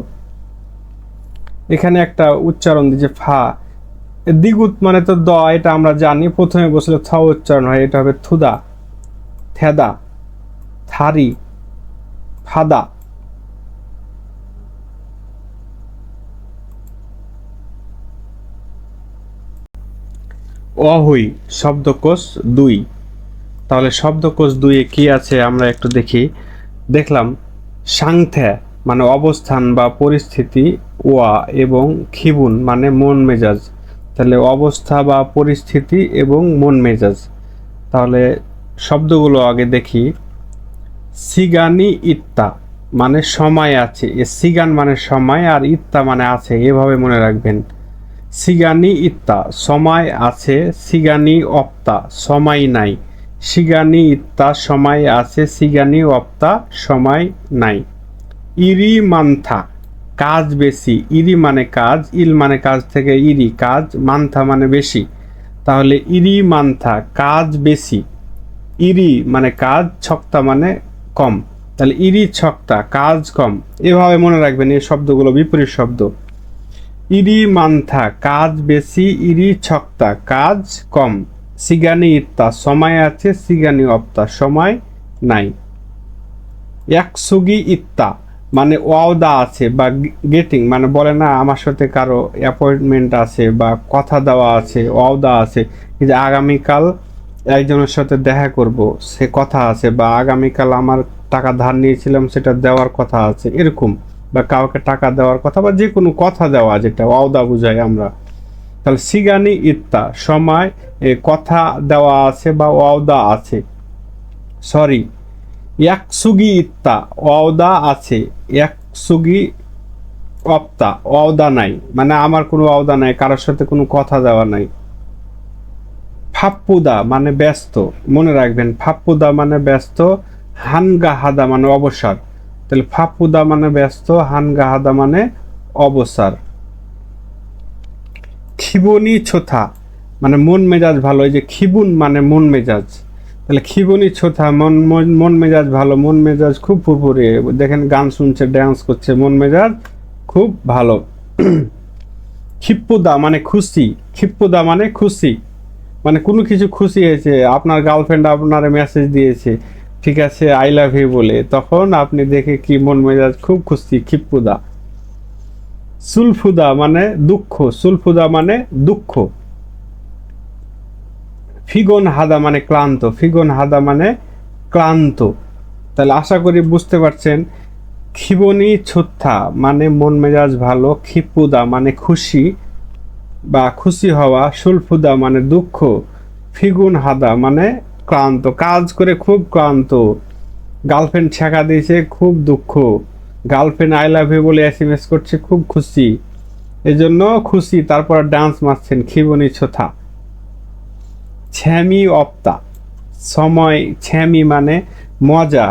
এখানে একটা উচ্চারণ দিচ্ছে ফা, দ্বিগুত মানে তো দ, এটা আমরা জানি, প্রথমে বসলে থ উচ্চারণ হয়, এটা হবে থুদা, থেদা, থারি, ফাদা। অহুই শব্দকোষ 2। তাহলে শব্দকোষ 2-এ কি আছে আমরা একটু দেখলাম সাংথ্যা মানে অবস্থান বা পরিস্থিতি, ওয়া এবং খিবুন মানে মন মেজাজ। তাহলে অবস্থা বা পরিস্থিতি এবং মন মেজাজ। তাহলে শব্দগুলো আগে দেখি। সিগানি ইত্তা মানে সময় আছে, এ সিগান মানে সময় আর ইত্তা মানে আছে, এভাবে মনে রাখবেন। সিগানি ইত্তা সময় আছে, সিগানি অপ্তা সময় নাই, সিগানি ইত্তা সময় আছে, সিগানি অপ্তা সময় নাই। ইরি মান্থা কাজ বেশি, ইরি মানে কাজ, ইল মানে কাজ থেকে ইরি কাজ, মান্থা মানে বেশি, তাহলে ইরি মান্থা কাজ বেশি, ইরি মানে কাজ, ছক্তা মানে কম, তাহলে ইরি ছক্তা কাজ কম। এভাবে মনে রাখবেন এই শব্দগুলো বিপরীত শব্দ। ইরি মান্থা কাজ বেশি, ইরি ছক্তা কাজ কম, সিগানি ইত্তা সময় আছে, সিগানি অপ্তা সময় নাই। একসুগি ইত্তা মানে ওয়াদা আছে বা গেটিং মানে বলে না আমার সাথে কারো অ্যাপয়েন্টমেন্ট আছে বা কথা দেওয়া আছে, ওয়াদা আছে, যে আগামীকাল একজনের সাথে দেখা করব সে কথা আছে, বা আগামীকাল আমার টাকা ধার নিয়েছিলাম সেটা দেওয়ার কথা আছে, এরকম, বা কাউকে টাকা দেওয়ার কথা বা যে কোনো কথা দেওয়া যেটা ওয়াদা বুঝাই আমরা। তাহলে সিগানি ইত্তা সময় কথা দেওয়া আছে বা ওয়াদা আছে। সরি একসুগি ইত্তা, অওদা আছে, একসুগি অপ্তা, অওদা নাই, মানে আমার কোনো অওদা নাই, কারোর সাথে কোনো কথা দেওয়া নাই। ফাপ্পুদা মানে ব্যস্ত, মনে রাখবেন ফাপ্পুদা মানে ব্যস্ত, হানগাহাদা মানে অবসর। তাহলে ফাপ্পুদা মানে ব্যস্ত, হানগাহাদা মানে অবসর। খিবনি ছোথা মানে মন মেজাজ ভালো, এই যে খিবুন মানে মন মেজাজ, তাহলে খিবনি ছোথা মন মেজাজ ভালো, মন মেজাজ খুব ফুরফুরে, দেখেন গান শুনছে, ড্যান্স করছে, মন মেজাজ খুব ভালো। ক্ষিপ্পুদা মানে খুশি, ক্ষিপ্পুদা মানে খুশি, মানে কোনো কিছু খুশি হয়েছে, আপনার গার্লফ্রেন্ড আপনার মেসেজ দিয়েছে, ঠিক আছে, আই লাভ ইউ বলে, তখন আপনি দেখে কি মন মেজাজ খুব খুশি, ক্ষিপ্পুদা। সুলফুদা মানে দুঃখ, সুলফুদা মানে দুঃখ। ফিগন হাদা মানে ক্লান্ত, ফিগন হাদা মানে ক্লান্ত। তাহলে আশা করি বুঝতে পারছেন, খিবনি ছোত্থা মানে মন মেজাজ ভালো, ক্ষিপুদা মানে খুশি বা খুশি হওয়া, সুলফুদা মানে দুঃখ, ফিগুন হাদা মানে ক্লান্ত, কাজ করে খুব ক্লান্ত, গার্লফ্রেন্ড ছেঁকা দিয়েছে খুব দুঃখ, গার্লফ্রেন্ড আই লাভ ইউ বলে এসএমএস করছে খুব খুশি, এজন্য খুশি, তারপর ডান্স মারছেন, খিবনি ছোথা। ছ্যামি অপ্তা, সময়, ছ্যামি মানে মজা,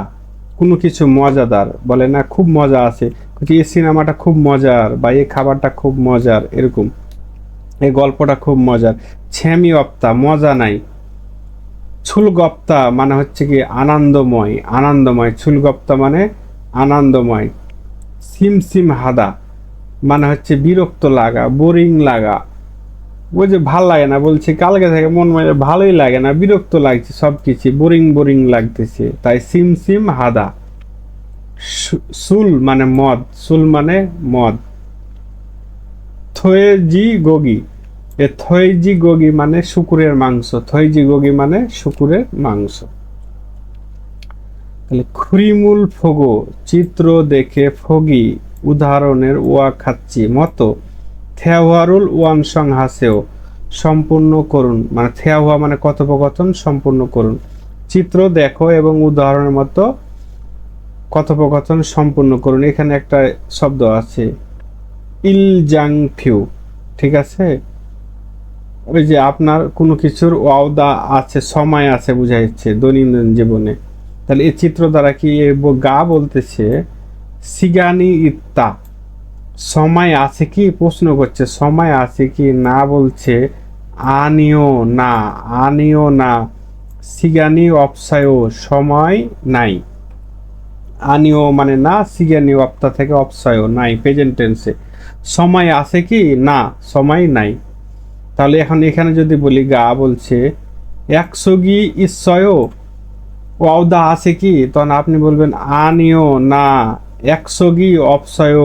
কোনো কিছু মজাদার, বলে না খুব মজা আছে, এই সিনেমাটা খুব মজার, বা এই খাবারটা খুব মজার, এরকম এই গল্পটা খুব মজার। ছ্যামি অপ্তা মজা নাই। ছুলগপ্তা মানে হচ্ছে কি আনন্দময়, আনন্দময়, ছুলগপ্তা মানে আনন্দময়। সিমসিম হাদা মানে হচ্ছে বিরক্ত লাগা, বোরিং লাগা, ওই যে ভাল লাগে না, বলছি কালকে থেকে মন মানে ভালোই লাগে না, বিরক্ত লাগছে, সব কিছু বোরিং বোরিং লাগতেছে, তাই সিমসিম হাদা। সুল মানে মদ, সুল মানে মদ। থয়েজি গোগি, এ থয়েজি গোগি মানে শুকুরের মাংস, থয়েজি গোগি মানে শুকুরের মাংস। তাহলে খুরিমুল ফগো, চিত্র দেখে ফগি, উদাহরণের ওয়া খাচ্ছি মতো, থেওয়ারুল ওয়ান সং হাসেও, সম্পূর্ণ করুন, মানে থেওয়া মানে কথোপকথন সম্পূর্ণ করুন, চিত্র দেখো এবং উদাহরণের মতো কথোপকথন সম্পূর্ণ করুন। এখানে একটা শব্দ আছে ইলজাং ফিউ, ঠিক আছে, ওই যে আপনার কোনো কিছুর ওয়াদা আছে, সময় আছে বুঝাইছে দৈনন্দিন জীবনে। তাহলে এই চিত্র দ্বারা কি গা বলতেছে সিগানি ইত্তা, সময় আছে কি প্রশ্ন করছে, সময় আছে কি, না বলছে আনিও না, আনিও না, সিগানি অপসায়, সময় নাই, আনিও মানে না, সিগানি অপ্তা থেকে অপসায় নাই, প্রেজেন্ট টেন্সে, সময় আছে কি না, সময় নাই। তাহলে এখন এখানে যদি বলি গা বলছে একসগি ইসয়, ওয়াদা আছে কি, তখন আপনি বলবেন আনিও না, একসগি অপসয়,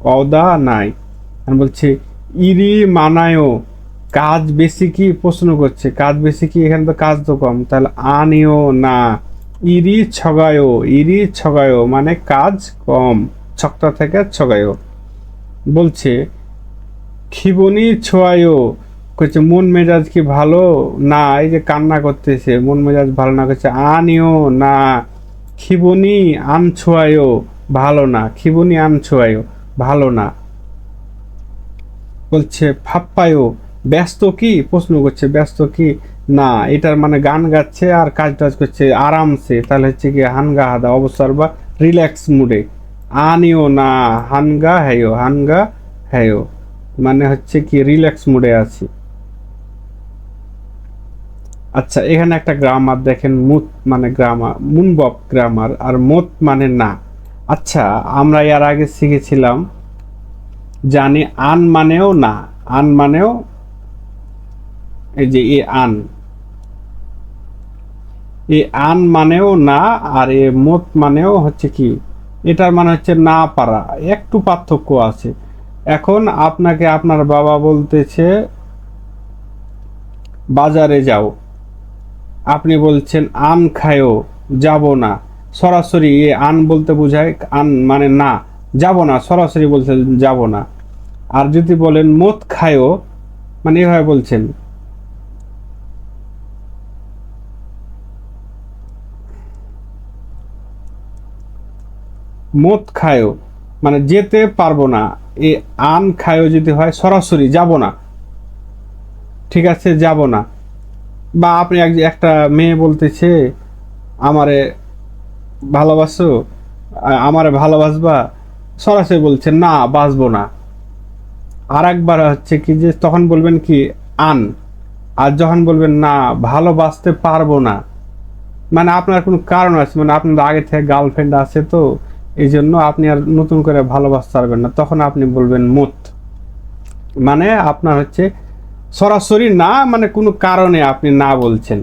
ওয়াদা নাই। বলছে ইরি মানায়ও, কাজ বেশি কি প্রশ্ন করছে, কাজ বেশি কি, এখানে তো কাজ তো কম, তাহলে আনিও না, ইরি ছগায়ও, ইরি ছগায়ও মানে কাজ কম, ছকটা থেকে ছগায়ও। বলছে খিবনি ছোয়ায়ও, করছে মন মেজাজ কি ভালো না, এই যে কান্না করতেছে, মন মেজাজ ভালো না, করছে আনিও না, খিবনি আন ছোয়ায়ও, ভালো না, খিবনি আন ছোয়ায়ও ভালো না। বলছে ফাপ্পায়ও, ব্যস্ত কি প্রশ্ন করছে, ব্যস্ত কি না, এটার মানে গান গাচ্ছে আর কাজ টাজ করছে আরামসে, তাহলে হচ্ছে কি হানগা হাদা, অবসর বা রিল্যাক্স মুডে। আনিও না, হানগা হ্যায়ো, হানগা হ্যায়ো মানে হচ্ছে কি রিল্যাক্স মুডে আছি। আচ্ছা এখানে একটা গ্রামার দেখেন, মুত মানে গ্রামার, মুনবব গ্রামার, আর মত মানে না। আচ্ছা আমরা এর আগে শিখেছিলাম, জানি আন মানেও না, আন মানেও এই যে এ আন, এ আন মানেও না, আর এ মত মানেও হচ্ছে কি, এটার মানে হচ্ছে না পারা, একটু পার্থক্য আছে। এখন আপনাকে আপনার বাবা বলতেছে বাজারে যাও, আপনি বলছেন আন খায়ও, যাব না, সরাসরি এ আন বলতে বোঝায় আন মানে না, যাব না, সরাসরি বলছেন যাব না। আর যদি বলেন মদ খায়ও, মানে এভাবে বলছেন, মদ খায়ও মানে যেতে পারবো না, এই আন খায়ও যদি হয় সরাসরি যাব না, ঠিক আছে যাব না। বা আপনি একটা মেয়ে বলতেছে আমারে ভালোবাসো, আমারে ভালোবাসবা, সরাসরি বলছে না বাসবো না। আর একবার হচ্ছে কি যে তখন বলবেন কি আন, আর যখন বলবেন না ভালোবাসতে পারবো না, মানে আপনার কোনো কারণ আছে, মানে আপনার আগে থেকে গার্লফ্রেন্ড আছে, তো এই জন্য আপনি আর নতুন করে ভালোবাসতে পারবেন না, তখন আপনি বলবেন মত। মানে আপনার হচ্ছে সরাসরি না, মানে কোনো কারণে আপনি না বলছেন।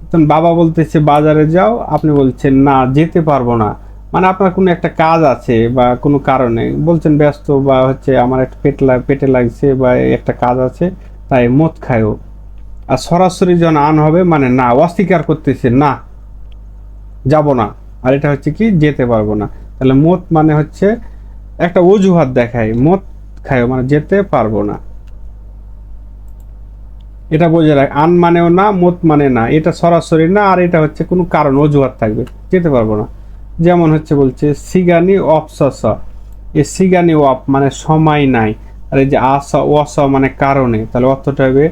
তখন বাবা বলতেছে বাজারে যাও, আপনি বলছেন না যেতে পারবো না, মানে আপনার কোনো একটা কাজ আছে বা কোনো কারণে বলছেন ব্যস্ত, বা হচ্ছে আমার একটা পেটে লাগছে বা একটা কাজ আছে, তাই মদ খায়ও। আর সরাসরি যখন আন হবে মানে না, অস্বীকার করতেছে না যাব না, আর এটা হচ্ছে কি যেতে পারবো না। তাহলে মত মানে হচ্ছে একটা অজুহাত দেখায়, মদ খায়ও মানে যেতে পারবো না, এটা বোঝে রাখ। আন মানেও না, মত মানে না, এটা সরাসরি না, আর এটা হচ্ছে কোনো কারণ অজুহাত থাকবে, যেতে পারবো না। যেমন হচ্ছে বলছে সিগানি অপসস, এ সিগানি অপ মানে সময় নাই, আর এই যে আস ওয়াস মানে কারণে, তাহলে অর্থটা হবে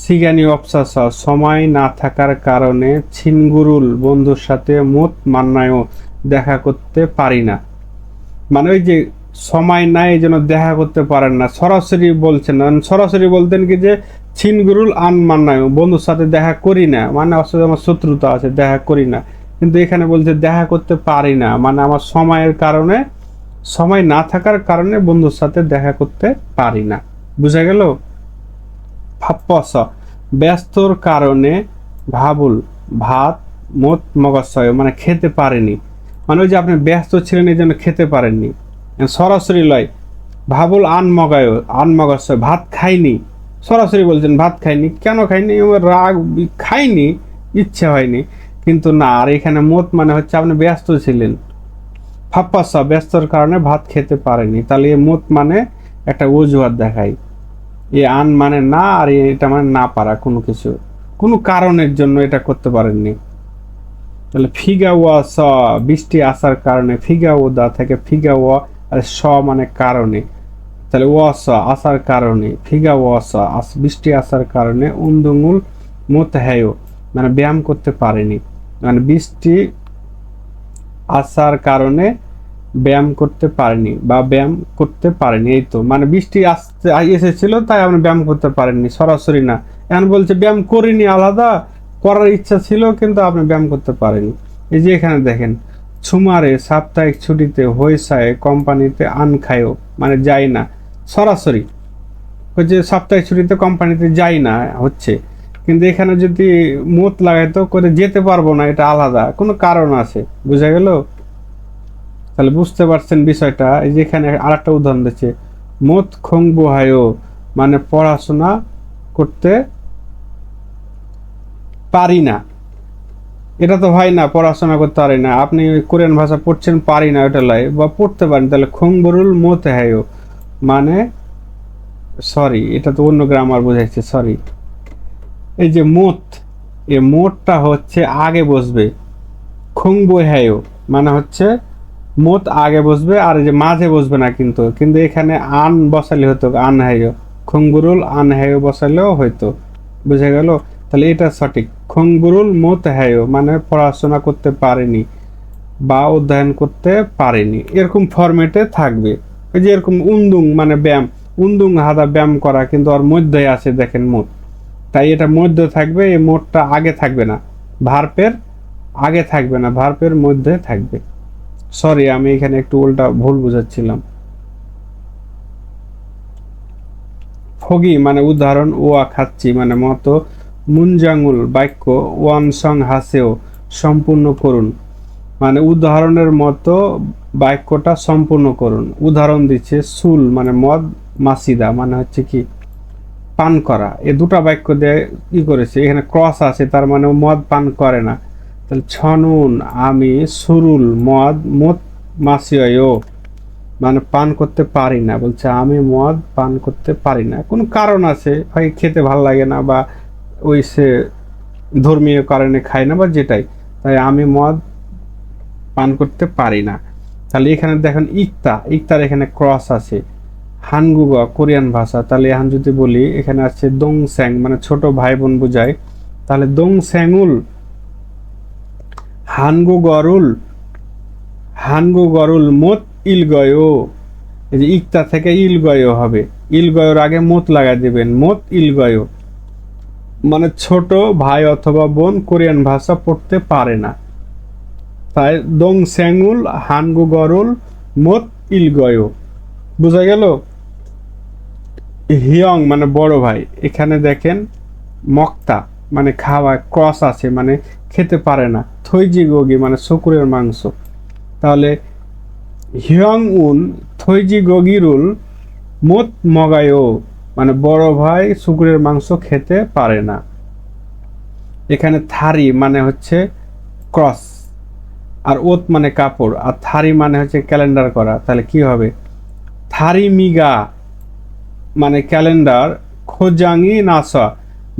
সিগানি অপসস সময় না থাকার কারণে ছিনগুরুল বন্ধুর সাথে মত মান্নায়ও দেখা করতে পারি না। মানে ওই যে সময় নাই এই জন্য দেখা করতে পারেন না, সরাসরি বলছেন না। সরাসরি বলতেন কি যে ছিনগুরুল আন মান্নায় বন্ধুর সাথে দেখা করি না, মানে আসলে আমার শত্রুতা আছে দেখা করি না। কিন্তু এখানে বলছে দেখা করতে পারি না, মানে আমার সময়ের কারণে, সময় না থাকার কারণে বন্ধুর সাথে দেখা করতে পারি না। বুঝা গেল? ফাপ্পস ব্যস্তর কারণে ভাবুল ভাত মত মগজয় মানে খেতে পারেনি, মানে ওই যে আপনি ব্যস্ত ছিলেন এই জন্য খেতে পারেননি। সরাসরি লয় ভাবুল আন মগজয় ভাত খাইনি, সরাসরি বলছেন ভাত খাইনি, কেন খাইনি, রাগ খাইনি, ইচ্ছে হয়নি। কিন্তু না, আর এখানে মত মানে হচ্ছে আপনি ব্যস্ত ছিলেন। ফাপ্পাসা ব্যস্তর কারণে ভাত খেতে পারেনি, তাহলে এই মত মানে একটা অজুহাত দেখায়। এ আন মানে না, আর এটা মানে না পারা, কোনো কিছু কোনো কারণের জন্য এটা করতে পারেননি। তাহলে ফিগা ওয়া স বৃষ্টি আসার কারণে, ফিগা ও দা থেকে ফিগা ওয়া, আর স মানে কারণে, তাহলে ওয়া স আসার কারণে, ফিগা ওয়া স বৃষ্টি আসার কারণে উন্দুঙুল মত হ্যায় মানে ব্যায়াম করতে পারেনি, মানে বৃষ্টি আসার কারণে ব্যায়াম করতে পারেনি বা ব্যায়াম করতে পারেনি, এই তো মানে বৃষ্টি আসতে এসেছিল তাই আপনি ব্যায়াম করতে পারেননি, সরাসরি না। এখন বলছে ব্যায়াম করিনি, আলাদা করার ইচ্ছা ছিল কিন্তু আপনি ব্যায়াম করতে পারেনি। এই যে এখানে দেখেন ছুমারে সাপ্তাহিক ছুটিতে হয়েছায় কোম্পানিতে আন খায়ও মানে যাই না, সরাসরি যে সাপ্তাহিক ছুটিতে কোম্পানিতে যাই না হচ্ছে, কিন্তু এখানে যদি মত লাগাইতো করে যেতে পারবো না, এটা আলাদা কোনো কারণ আছে। বুঝা গেল? তাহলে বুঝতে পারছেন বিষয়টা। এই যে এখানে আরেকটা উদাহরণ দিচ্ছে মত খংবুহায়ও মানে পড়াশোনা করতে পারি না, এটা তো হয় না পড়াশোনা করতে পারি না, আপনি কোরিয়ান ভাষা পড়ছেন পারি না ওটা লাই, বা পড়তে পারেন, তাহলে খংবরুল মত হ্যায়ও মানে সরি, এটা তো অন্য গ্রামার বোঝাইছে, সরি। এই যে মত, এই মোটটা হচ্ছে আগে বসবে, খংবু হ্যায়ও মানে হচ্ছে মত আগে বসবে, আর এই যে মাঝে বসবে না, কিন্তু কিন্তু এখানে আন বসালে হতো আন হাইও, খংবুরুল আন হাইও বসালেও হয়তো। বুঝে গেল? তাহলে এটা সঠিক, খংবুরুল মত হাইও মানে পড়াশোনা করতে পারেনি বা অধ্যয়ন করতে পারেনি, এরকম ফরম্যাটে থাকবে। এই যে এরকম উন্দুং মানে ব্যায়াম, উন্দুং হাদা ব্যায়াম করা, কিন্তু ওর মধ্যে আছে দেখেন মত, তাই এটা মধ্যে থাকবে, এই মোটটা আগে থাকবে না, ভার্বের আগে থাকবে না, ভার্বের মধ্যে থাকবে। সরি, আমি এখানে একটু উল্টা ভুল বুঝাচ্ছিলাম। ফগি মানে উদাহরণ, ওয়া খাচ্ছি মানে মতো, মুনজাঙ্গুল বাক্য, ওয়ান সং হাসেও সম্পূর্ণ করুন মানে উদাহরণের মতো বাক্যটা সম্পূর্ণ করুন। উদাহরণ দিচ্ছে সুল মানে মদ, মাসিদা মানে হচ্ছে কি পান করা, এ দুটা বাক্য দিয়ে কি করেছে, এখানে ক্রস আছে, তার মানে মদ পান করে না। তাহলে ছনুন আমি সুরুল মদ মদ মাসিও মানে পান করতে পারি না, বলছে আমি মদ পান করতে পারি না, কোনো কারণ আছে, হয় খেতে ভাল লাগে না, বা ওই সে ধর্মীয় কারণে খায় না, বা যেটাই, তাই আমি মদ পান করতে পারি না। তাহলে এখানে দেখেন ইকতা, ইকতার এখানে ক্রস আছে। হানগুগ কোরিয়ান ভাষা, তাহলে এখন যদি বলি এখানে আছে দং স্যাং মানে ছোট ভাই বোন বোঝায়, তাহলে দং স্যাংউল হানগুগরুল হানগুগরুল মোত ইলগয়ো। এই যে ইকতা থেকে ইলগয়ো হবে, ইলগয়োর আগে মোত লাগাই দিবেন, মোত ইলগয়ো মানে ছোট ভাই অথবা বোন কোরিয়ান ভাষা পড়তে পারে না। তাই দং স্যাংউল হানগুগরুল মোত ইলগয়ো, বোঝা গেল? হিয়ং মানে বড় ভাই, এখানে দেখেন মক্তা মানে খাওয়া, ক্রস আছে মানে খেতে পারে না। থৈজি গোগি মানে শুকুরের মাংস, তাহলে হিয়ং উন থৈজি গগিরুল মোত মগায়ো মানে বড় ভাই শুকুরের মাংস খেতে পারে না। এখানে থারি মানে হচ্ছে ক্রস, আর ওত মানে কাপড়, আর থারি মানে হচ্ছে ক্যালেন্ডার করা, তাহলে কি হবে? থারি মিগা মানে ক্যালেন্ডার, খোজাঙ্গি নাসা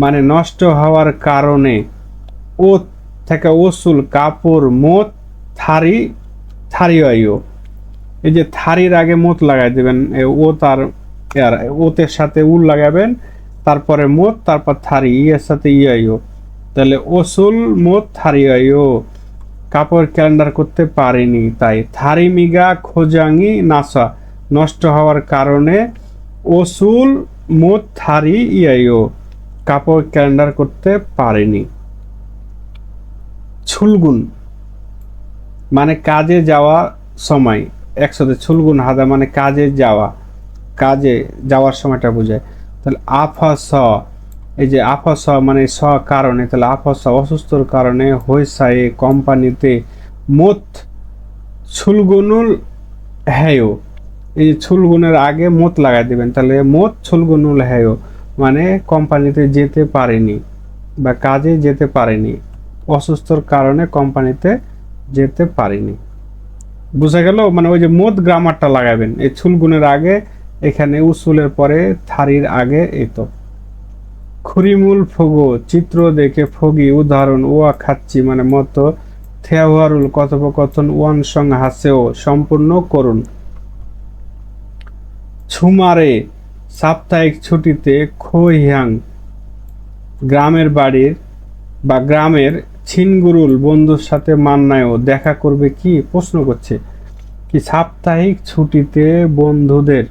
মানে নষ্ট হওয়ার কারণে, ও থেকে ওসুল কাপড়, মোত থারি থারিও। এই যে থারির আগে মোত লাগাই দেবেন, ও তার ওতের সাথে উল লাগাবেন, তারপরে মোত, তারপর থারি, ইয়ের সাথে ইয়াইও, তাহলে ওসুল মোত থারিও কাপড় ক্যালেন্ডার করতে পারেনি। তাই থারি মিগা খোজাঙ্গি নাসা নষ্ট হওয়ার কারণে, ওসুল মোত থারি ইয়াইও কাপড় ক্যালেন্ডার করতে পারেনি। ছুলগুন মানে কাজে যাওয়া সময়, একসাথে ছুলগুন হাদা মানে কাজে যাওয়া, কাজে যাওয়ার সময়টা বোঝায়। তাহলে আফাস, এই যে আফাস মানে স কারণে, তাহলে আফাস অসুস্থর কারণে হইসায়ে কোম্পানিতে মোত ছুলগুনুল হ্যায়ো। এই যে ছুলগুনের আগে মোত লাগাই দিবেন, তাহলে মোত ছুলগুনুল হ্যায়ো মানে কোম্পানিতে যেতে পারেনি বা কাজে যেতে পারেনি, অসুস্থর কারণে কোম্পানিতে যেতে পারেনি। বুঝা গেল? মানে ওই যে মোত গ্রামারটা লাগাবেন, এই ছুলগুনের আগে, এখানে উসুলের পরে, থারির আগে। এই তো খুরিমুল ফগো চিত্র দেখে ফগি উদাহরণ, ওয়া খাচ্ছি মানে মতো, থেওয়ারুল কথোপকথন, ওয়ান সং হাসেও সম্পূর্ণ করুন। ছুমারে সাপ্তাহিক ছুটিতে খোহিয়াং গ্রামের বাড়ির বা গ্রামের ছিনগুরুল বন্ধুর সাথে মান্নায়ও দেখা করবে কি, প্রশ্ন করছে কি সাপ্তাহিক ছুটিতে বন্ধুদের,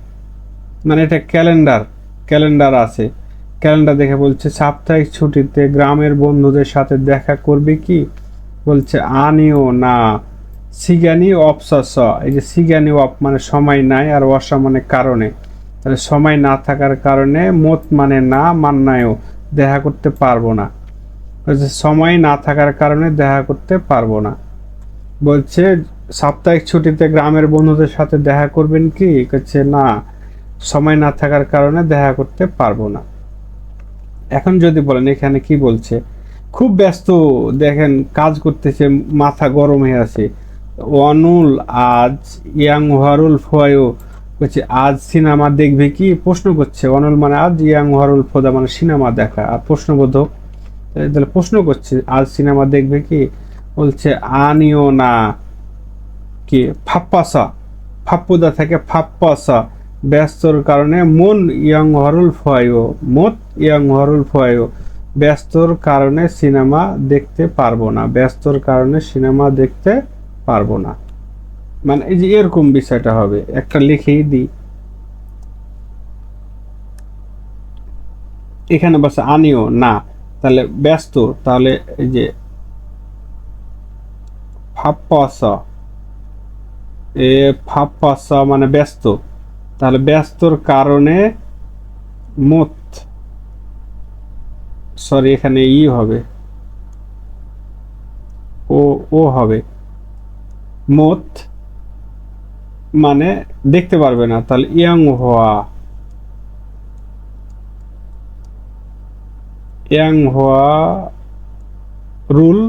মানে এটা ক্যালেন্ডার আছে, ক্যালেন্ডার দেখে বলছে সাপ্তাহিক ছুটিতে গ্রামের বন্ধুদের সাথে দেখা করবে কি, বলছে আনিও না সিগানি অপসাস। এই যে সিগানি অপ মানে সময় নাই, আর অসা মানে কারণে, তাহলে সময় না থাকার কারণে, মত মানে না, মান্নায়ও দেখা করতে পারবো না, সময় না থাকার কারণে দেখা করতে পারবো না। বলছে সাপ্তাহিক ছুটিতে গ্রামের বন্ধুদের সাথে দেখা করবেন কি, বলছে না, সময় না থাকার কারণে দেখা করতে পারবো না। এখন যদি বলেন এখানে কি বলছে, খুব ব্যস্ত, দেখেন কাজ করতেছে, মাথা গরম হয়ে আছে। অনুল আজ ইয়াংহারুল ফয়ো বলছে আজ সিনেমা দেখবে কি, প্রশ্ন করছে। অনুল মানে আজ, ইয়াংহারুল ফোদা মানে সিনেমা দেখা, আর প্রশ্নবোধক, তাহলে প্রশ্ন করছে আজ সিনেমা দেখবে কি, বলছে আনিও না কি ফাপ্পাসা, ফাপ্পুদা থেকে ফাপ্পাসা ব্যস্তর কারণে, মন ইয়াংহারুল ফয়ো মোত ইয়াংহারুল ফয়ো ব্যস্তর কারণে সিনেমা দেখতে পারবো না, ব্যস্তর কারণে সিনেমা দেখতে পারবো না। মানে এই যে এরকম বিষয়টা হবে, একটা লিখেই দিই এখানে বাস আনিও না, তাহলে ব্যস্ত, তাহলে এই যে ফাপ্পাসা, এ ফাপ্পাসা মানে ব্যস্ত, তাহলে ব্যস্তর কারণে মোত, সরি এখানে ই হবে, ও হবে, মোত মানে দেখতে পারবে না, তাহলে ইয়াং হওয়া রুল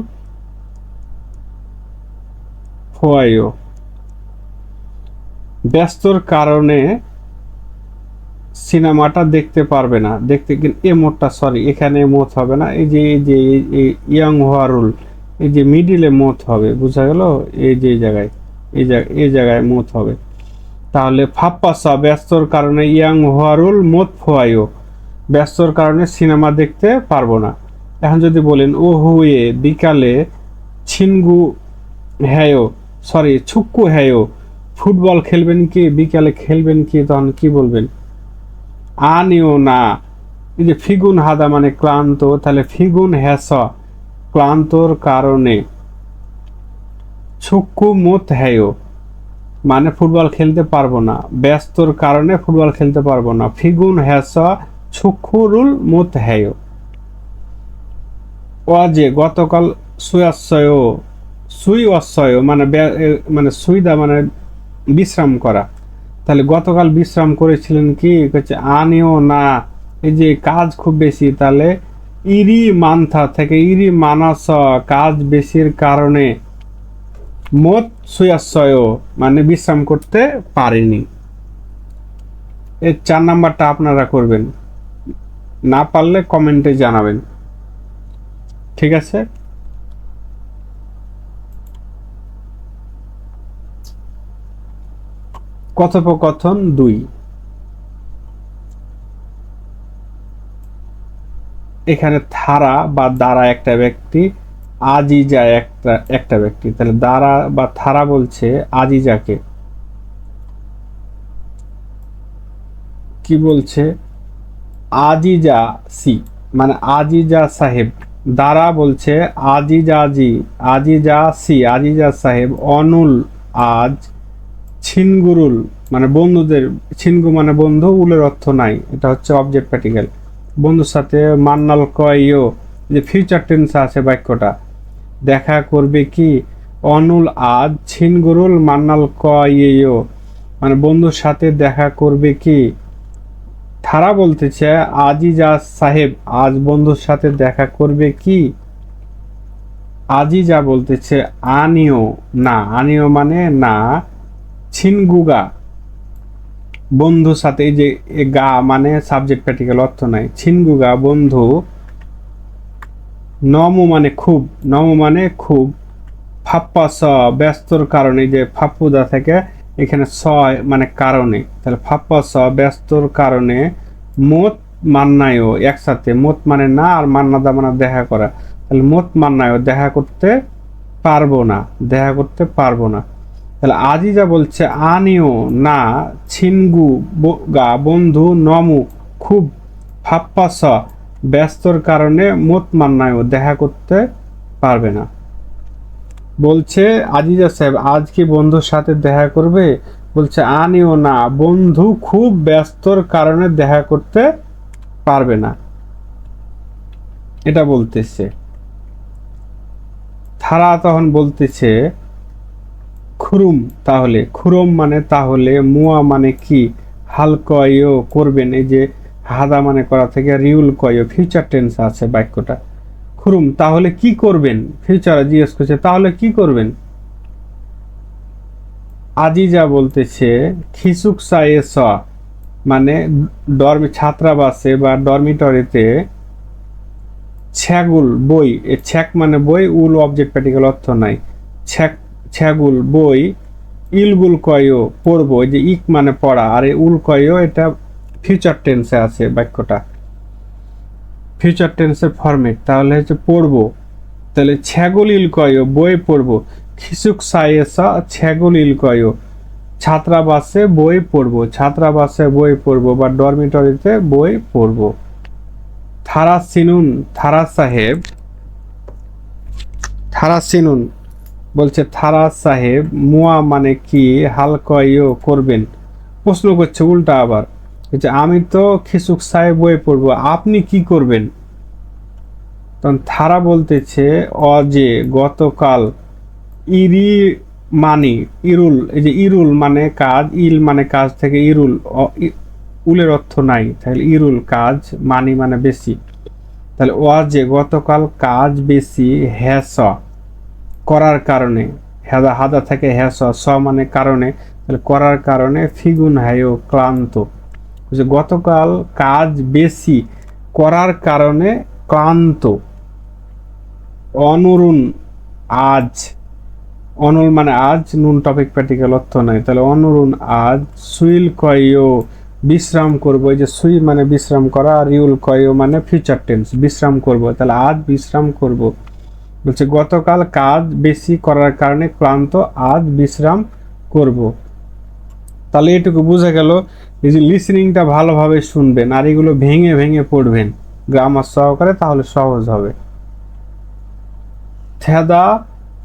ফোয়াইও ব্যস্তর কারণে সিনেমাটা দেখতে পারবে না, দেখতে এ মোটটা, সরি এখানে মোত হবে না, এই যে ইয়াং হওয়া রুল, এই যে মিডিলে মোত হবে, বুঝা গেল? এই যে জায়গায় এই জায়গায় মত হবে। তাহলে ফাপ্পাসা ব্যস্তর কারণে ইয়াং হোয়ারুল মত ফোয়াইও, ব্যস্তর কারণে সিনেমা দেখতে পারবো না। এখন যদি বলেন ও হুয়ে বিকালে ছিনগু হ্যায়ো ছুক্কু হ্যায়ো, ফুটবল খেলবেন কি, বিকালে খেলবেন কি, তখন কি বলবেন? আনিও না। এই যে ফিগুন হাদা মানে ক্লান্ত, তাহলে ফিগুন হ্যাস ক্লান্তর কারণে, ছুক্কু মুত হ্যায়ো মানে ফুটবল খেলতে পারবো না, ব্যস্তর কারণে ফুটবল খেলতে পারবো না, ফিগুন হ্যাস ছুক্ষুরুল মুত হ্যায়ো। যে গতকাল সুই অশ্বয় মানে মানে সুইদা মানে বিশ্রাম করা, তাহলে গতকাল বিশ্রাম করেছিলেন কি, হচ্ছে আনিও না, এই যে কাজ খুব বেশি, তাহলে ইরি মান্থা থেকে ইরি মানাস কাজ বেশির কারণে, মত সুয়াশয় মানে বিশ্রাম করতে পারেনি। এই 4 নাম্বারটা আপনারা করবেন, না পারলে কমেন্টে জানাবেন, ঠিক আছে? কথোপকথন 2, এখানে থারা বা দ্বারা একটা ব্যক্তি, আজিজা একটা ব্যক্তি, তাহলে দ্বারা বা থারা বলছে আজিজাকে, কি বলছে? আজিজা সি মানে আজিজা সাহেব, দ্বারা বলছে আজিজা সি আজিজা সাহেব অনুল আজ ছিনগুরুল মানে বন্ধুদের, ছিনগু মানে বন্ধু, উলের অর্থ নাই, এটা হচ্ছে অবজেক্ট প্র্যাকটিক্যাল, বন্ধুর সাথে মান্নাল কয়ও, যে ফিউচার টেন্স আছে বাক্যটা, দেখা করবে কি, অনুল আজ ছিনগুরুল মান্নাল কয়ও মানে বন্ধুর সাথে দেখা করবে কি। থারা বলতেছে আজিজা সাহেব আজ বন্ধুর সাথে দেখা করবে কি। আজিজা বলতেছে আনিও না, আনিও মানে না, ছিনগুগা বন্ধুর সাথে, এই যে গা মানে সাবজেক্ট প্র্যাকটিক্যাল অর্থ নাই, ছিনগুগা বন্ধু, নমু মানে খুব, নমু মানে খুব, ফাপ্পাস ব্যস্তর কারণে, যে ফাপ্পুদা থেকে এখানে মানে কারণে, তাহলে ফাপ্পাস ব্যস্তর কারণে, মত মান্নায়ও একসাথে, মত মানে না আর মান্নাদা মানে দেখা করা, তাহলে মত মান্নায়ও দেখা করতে পারবো না, দেখা করতে পারবো না। তাহলে আজিজা বলছে আনিও না, ছিনগু গা বন্ধু, নমু খুব, ফাপ্পাস ব্যস্তর কারণে, মত মান্নায়ও দেখা করতে পারবে না। বলছে আজিজা সাহেব আজ কি বন্ধুর সাথে দেখা করবে, বলছে আনিও না, বন্ধু খুব ব্যস্তর কারণে দেখা করতে পারবে না, এটা বলতেছে। থারা তখন বলতেছে খুরুম, তাহলে খুরুম মানে তাহলে, মুয়া মানে কি, হাল কয়ও করবেন, এই যে হাদা মানে করা থেকে রিউল কয়ও ফিউচার টেন্স আছে বাক্যটা, খুরুম তাহলে কি করবেন, ফিউচারে জিজ্ঞেস করছে তাহলে কি করবেন। আজিজা বলতেছে খিসুক সায়ে স মানে ছাত্রাবাসে বা ডরমিটরিতে, ছ্যাগুল বই, ছ্যাক মানে বই, উল অবজেক্ট প্র্যাকটিক্যাল অর্থ নাই, ছ্যাগুল বই, ইলগুল কয়ও পড়বো, যে ইক মানে পড়া, আর উল কয়ও এটা ফিউচার টেন্সে আছে বাক্যটা, ফিউচার টেন্সের ফরম্যাট, তাহলে হচ্ছে পড়বো, তাহলে ছ্যাগুল ইল কয়ও বই পড়বো, খিসুক সায়েসা ছ্যাগুল ইল কয়ও ছাত্রাবাসে বই পড়বো, ছাত্রাবাসে বই পড়বো বা ডরমিটরিতে বই পড়বো। থারা সিনুন, থারা সাহেব, থারা সিনুন বলছে থারা সাহেব, মুয়া মানে কি, হালকয়ও করবেন, প্রশ্ন করছে উল্টা আবার, আমি তো খিসুক সাহেব বই পড়বো, আপনি কি করবেন। তখন থারা বলতেছে যে গতকাল, ইরি মানি ইরুল, এই যে ইরুল মানে কাজ, ইল মানে কাজ থেকে ইরুল, উলের অর্থ নাই, তাহলে ইরুল কাজ, মানি মানে বেশি, তাহলে যে গতকাল কাজ বেশি, হ্যাস করার কারণে, হাদা হাদা থেকে হ্যাস মানে কারণে, তাহলে করার কারণে, ফিগুন হায়ও ক্লান্ত, গতকাল কাজ বেশি করার কারণে ক্লান্ত, অনুরুণ আজ, অনুল মানে আজ, নুন টপিক প্র্যাকটিক্যাল অর্থ নাই, তাহলে অনুরুণ আজ সুইল কয়ও বিশ্রাম করব। এই যে সুই মানে বিশ্রাম করা, আর ইউল কয়ও মানে ফিউচার টেন্স, বিশ্রাম করব, তাহলে আজ বিশ্রাম করব। বলছে গতকাল কাজ বেশি করার কারণে ক্লান্ত, আজ বিশ্রাম করব। তাহলে এটুকু বোঝা গেল, এই যে লিসনিংটা ভালোভাবে শুনবেন আর এগুলো ভেঙে ভেঙে পড়বেন গ্রামার সহকারে, তাহলে সহজ হবে। থেদা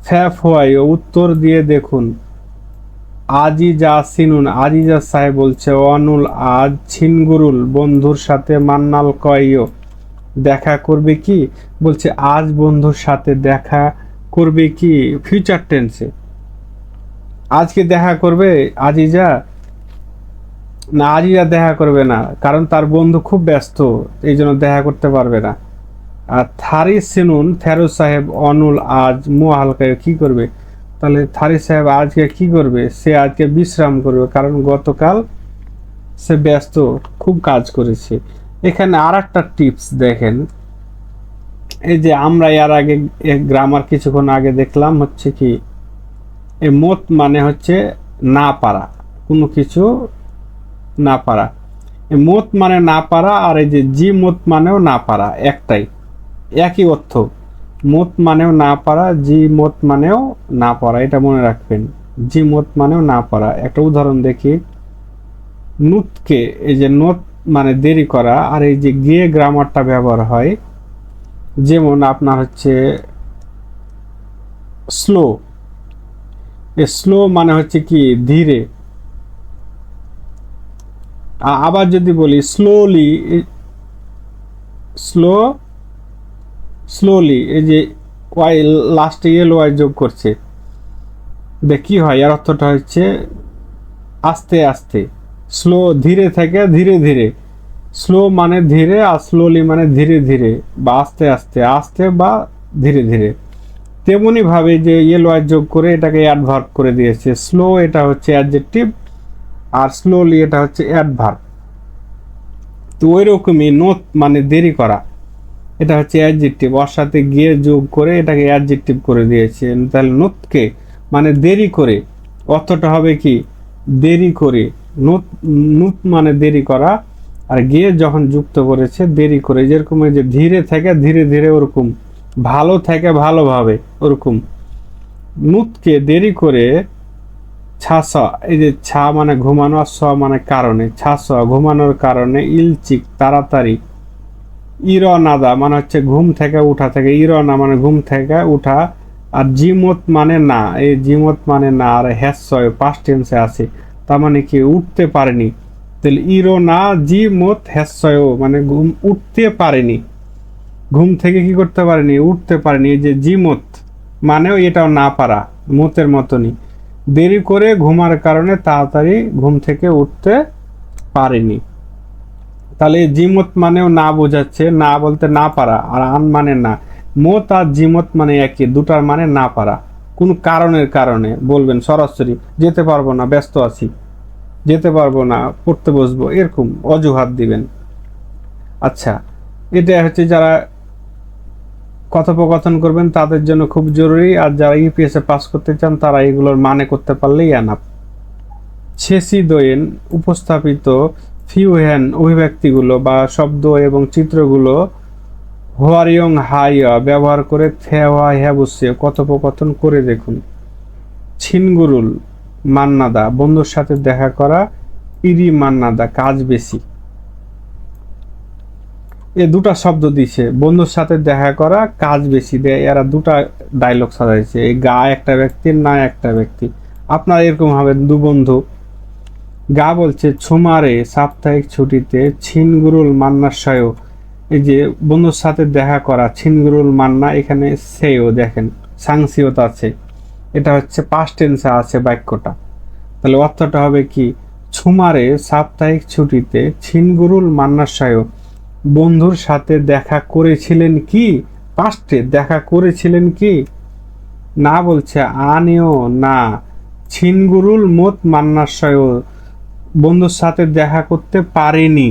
ফ্যাফোয়াই উত্তর দিয়ে দেখুন। আজিজা সিনুন, আজিজা সাহেব বলছে অনুল আজ ছিনগুরুল বন্ধুর সাথে মান্নাল কয়ও দেখা করবে কি, বলছে আজ বন্ধুর সাথে দেখা করবে কি, ফিউচার টেন্সে। আজকে দেখা করবে আজিজা না, আজিজা দেখা করবে না, কারণ তার বন্ধু খুব ব্যস্ত, এই জন্য দেখা করতে পারবে না। আর থারি সিনুন থেরো সাহেব অনুল আজ হালকায় কি করবে, তাহলে থারি সাহেব আজকে কি করবে, সে আজকে বিশ্রাম করবে, কারণ গতকাল সে ব্যস্ত, খুব কাজ করেছে। এখানে আর একটা টিপস দেখেন, এই যে আমরা এর আগে গ্রামার কিছুক্ষণ আগে দেখলাম হচ্ছে কি, এই মত মানে হচ্ছে না পারা, কোনো কিছু না পারা। এই মত মানে না পারা, আর এই যে জি মত মানেও না পারা, একটাই, একই অর্থ। মত মানেও না পারা, জি মত মানেও না পারা, এটা মনে রাখবেন। জি মত মানেও না পারা। একটা উদাহরণ দেখি, নুতকে, এই যে নোত মানে দেরি করা, আর এই যে গে গ্রামারটা ব্যবহার হয়, যেমন আপনার হচ্ছে স্লো, এই স্লো মানে হচ্ছে কি ধীরে। আবার যদি বলি স্লোলি, স্লো স্লোলি, এই যে ওয়াই লাস্টে এল ওয়াই যোগ করছে, দেখ কি হয়, এর অর্থটা হচ্ছে আস্তে আস্তে। স্লো ধীরে থেকে ধীরে ধীরে, স্লো মানে ধীরে, আর স্লোলি মানে ধীরে ধীরে বা আস্তে আস্তে, আস্তে বা ধীরে ধীরে। তেমনি ভাবে যে এল ওয়াই যোগ করে এটাকে অ্যাডভার্ব করে দিয়েছে। স্লো এটা হচ্ছে অ্যাডজেক্টিভ, আর স্লোলি এটা হচ্ছে অ্যাডভার্ব। তো ওই রকমই নোট মানে দেরি করা, এটা হচ্ছে অ্যাডজেক্টিভ, ওর সাথে গিয়ে যোগ করে এটাকে অ্যাডজেক্টিভ করে দিয়েছে। তাহলে নোতকে মানে দেরি করে, অর্থটা হবে কি দেরি করে। নুত মানে দেরি করা, আর গিয়ে যখন যুক্ত করেছে দেরি করে, যেরকম যে ধীরে থেকে ধীরে ধীরে, ওরকম ভালো থেকে ভালোভাবে, ওরকম। নুতকে দেরি করে ছাসা, এই যে ছা মানে ঘুমানো, আর স মানে কারণে, ছাসা ঘুমানোর কারণে, ইলচিক তাড়াতাড়ি, ইরনাদা মানে হচ্ছে ঘুম থেকে উঠা থেকে, ইরনা মানে ঘুম থেকে উঠা, আর জিমত মানে না, এই জিমত মানে না, আর হ্যাসয় পাস্ট টেন্সে আছে, তার মানে কি উঠতে পারেনি। তাহলে ইরনা জিমত হ্যাসয় মানে ঘুম উঠতে পারেনি, ঘুম থেকে কি করতে পারেনি, উঠতে পারেনি। এই যে জিমত মানেও এটাও না পারা, মতের মতনই, দেরি করে ঘুমার কারণে তাড়াতাড়ি ঘুম থেকে উঠতে পারেনি। তাহলে জিমত মানেও না বোঝাচ্ছে, না বলতে না পারা, আর আন মানে না। মত আর জিমত মানে একই, দুটার মানে না পারা, কোন কারণের কারণে বলবেন সরাসরি, যেতে পারবো না, ব্যস্ত আছি, যেতে পারবো না, পড়তে বসবো, এরকম অজুহাত দিবেন। আচ্ছা, এটা হচ্ছে যারা কথোপকথন করবেন তাদের জন্য খুব জরুরি, আর যারা ইউপিএসএ পাস করতে চান তারা এগুলোর মানে করতে পারলেই আনাপ। ছেসি দোয়েন উপস্থাপিত ফিউহ্যান অভিব্যক্তিগুলো বা শব্দ এবং চিত্রগুলো হোয়ারিয়ং হাইয়া ব্যবহার করে থেওয়া হ্যাবুসে কথোপকথন করে দেখুন। ছিনগুরুল মান্নাদা বন্ধুর সাথে দেখা করা, ইরি মান্নাদা কাজ বেশি। এ দুটা শব্দ দিছে, বন্ধুর সাথে দেখা করা, কাজ বেশি দেয়, এরা দুটা ডায়লগ সাজাইছে। এই গা একটা ব্যক্তির, না একটা ব্যক্তি। আপনার এরকম হবে দু বন্ধু, গা বলছে ছুমারে সাপ্তাহিক ছুটিতে ছিনগুরুল মান্নার সায়ও, এই যে বন্ধুর সাথে দেখা করা, ছিনগুরুল মান্না, এখানে সেও দেখেন সাংসিয়ত আছে, এটা হচ্ছে পাস্ট টেন্সে আছে বাক্যটা। তাহলে অর্থটা হবে কি, ছুমারে সাপ্তাহিক ছুটিতে ছিনগুরুল মান্নার সায়ও বন্ধুর সাথে দেখা করেছিলেন কি, পাস্টে দেখা করেছিলেন কি, না বলছে আনেও না, ছিনগুরুল মত মান্নাশয় বন্ধুর সাথে দেখা করতে পারেনি।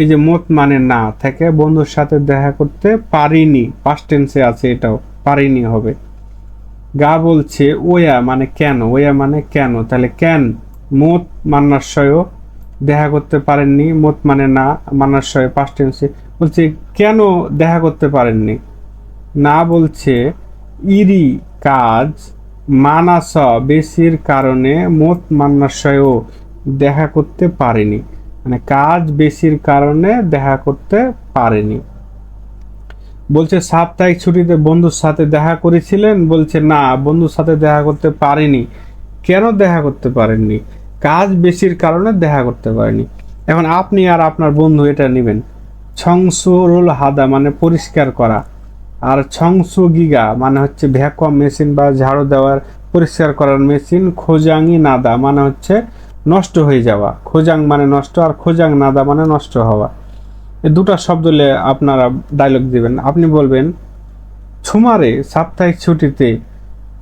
এই যে মত মানে না থেকে বন্ধুর সাথে দেখা করতে পারিনি, পাস্ট টেন্সে আছে, এটাও পারিনি হবে। গা বলছে ওয়া মানে কেন, ওয়া মানে কেন, তাহলে কেন মোত মান্নাশয় দেখা করতে পারেননি, মোত মানে না, মান্নাশয় পাস্ট টেন্সে বলছে কেন দেখা করতে পারেননি। না বলছে ইরি কাজ মানাস বেশির কারণে মোত মান্নাশয় দেখা করতে পারেনি, মানে কাজ বেশির কারণে দেখা করতে পারেনি। বলছে সাপ্তাহিক ছুটিতে বন্ধুর সাথে দেখা করেছিলেন, বলছে না বন্ধুর সাথে দেখা করতে পারেনি। কেন দেখা করতে পারেননি? কাজ বেশির কারণে দেখা করতে পারেনি। এখন আপনি আর আপনার বন্ধু এটা নেবেন, ছংসুরুল হাদা মানে পরিষ্কার করা, আর ছংসু গিগা মানে হচ্ছে ভ্যাকুয়াম মেশিন বা ঝাড়ু দেওয়ার পরিষ্কার করার মেশিন, খোজাঙ্গি নাদা মানে হচ্ছে নষ্ট হয়ে যাওয়া, খোজাং মানে নষ্ট আর খোজাং নাদা মানে নষ্ট হওয়া। এই দুটা শব্দ নিয়ে আপনারা ডায়লগ দিবেন। আপনি বলবেন ছুমারে সাপ্তাহিক ছুটিতে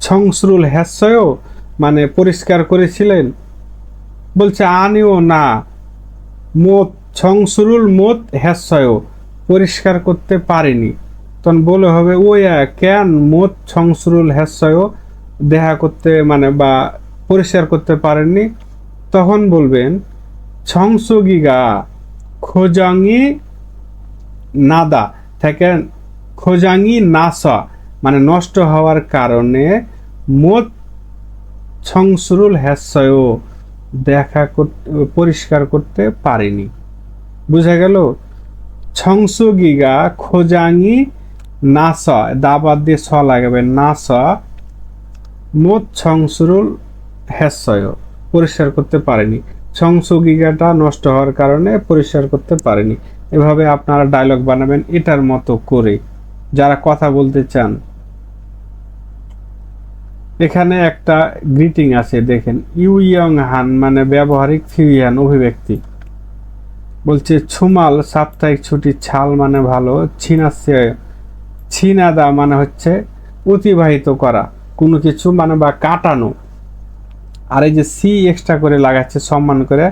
ছংসরুল হ্যাসয় মানে পরিষ্কার করেছিলেন, বলছে আনিও না মোত ছংসরুল মোত হ্যাসয় পরিষ্কার করতে পারেনি। তখন বলে হবে ওয়া কেন মোত ছংসরুল হ্যাসয় দেখা করতে মানে বা পরিষ্কার করতে পারেননি। তখন বলবেন ছংসগিগা খোজাঙ্গি নাদা থেকে খোজাঙ্গি নাসা মানে নষ্ট হওয়ার কারণে মোত ছংসরুল হ্যাসয় দেখা পরিষ্কার করতে পারেনি। বুঝা গেল? ছংসগিগা খোজাঙ্গি নাসা দাবাদ দিয়ে স লাগাবে, নাসা মোত ছংসরুল হ্যাসয় পরিষ্কার করতে পারেনি, সংসগিগাটা নষ্ট হওয়ার কারণে পরিষ্কার করতে পারেনি। এভাবে আপনারা ডায়লগ বানাবেন এটার মতো করে যারা কথা বলতে চান। এখানে একটা গ্রিটিং আছে দেখেন, ইউ ইয়ং হান মানে ব্যবহারিক ফিউয়ান অভিব্যক্তি। বলছে ছুমাল সাপ্তাহিক ছুটি, ছাল মানে ভালো, ছিনাচ্ছে ছিনাদা মানে হচ্ছে অতিবাহিত করা কোনো কিছু মানে বা কাটানো, আর এই যে সি এক্সট্রা করে লাগাচ্ছে সম্মান করে,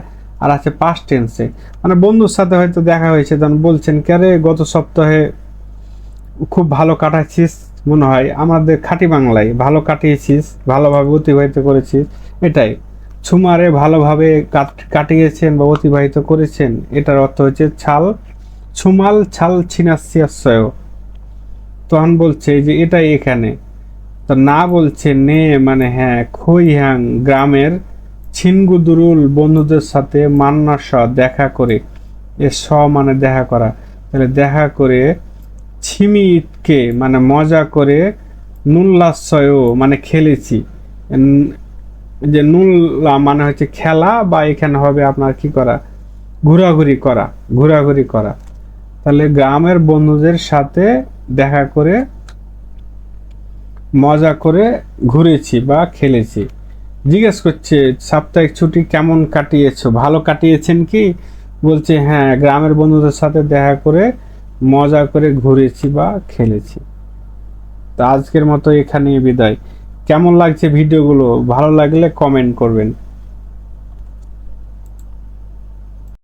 আর আছে পাস্ট টেন্সে মানে বন্ধুর সাথে হয়তো দেখা হয়েছে, তখন বলছেন ক্যারে গত সপ্তাহে খুব ভালো কাটাচ্ছিস, মনে হয় আমাদের খাঁটি বাংলায় ভালো কাটিয়েছিস, ভালোভাবে অতিবাহিত করেছিস, এটাই ছুমারে ভালোভাবে কাটিয়েছেন বা অতিবাহিত করেছেন, এটার অর্থ হচ্ছে ছাল ছুমাল ছাল ছিনাচ্ছিয়াশয়। তখন বলছে যে এটাই এখানে, তো না বলছে নে মানে হ্যাঁ, খৈহাং গ্রামের ছিনগুদুরুল বন্ধুদের সাথে মান্না স দেখা করে, এ স মানে দেখা করা, তাহলে দেখা করে ছিমিটকে মানে মজা করে, নুল্লাশয় মানে খেলেছি, যে নুল্লা মানে হচ্ছে খেলা বা এখানে হবে আপনার কি করা, ঘোরাঘুরি করা, ঘোরাঘুরি করা। তাহলে গ্রামের বন্ধুদের সাথে দেখা করে মজা করে ঘুরেছি বা খেলেছি। জিজ্ঞেস করছে সাপ্তাহিক ছুটি কেমন কাটিয়েছো, ভালো কাটিয়েছেন কি, বলছে হ্যাঁ গ্রামের বন্ধুদের সাথে দেখা করে মজা করে ঘুরেছি বা খেলেছি। তো আজকের মতো এখানেই বিদায়। কেমন লাগছে ভিডিওগুলো, ভালো লাগলে কমেন্ট করবেন।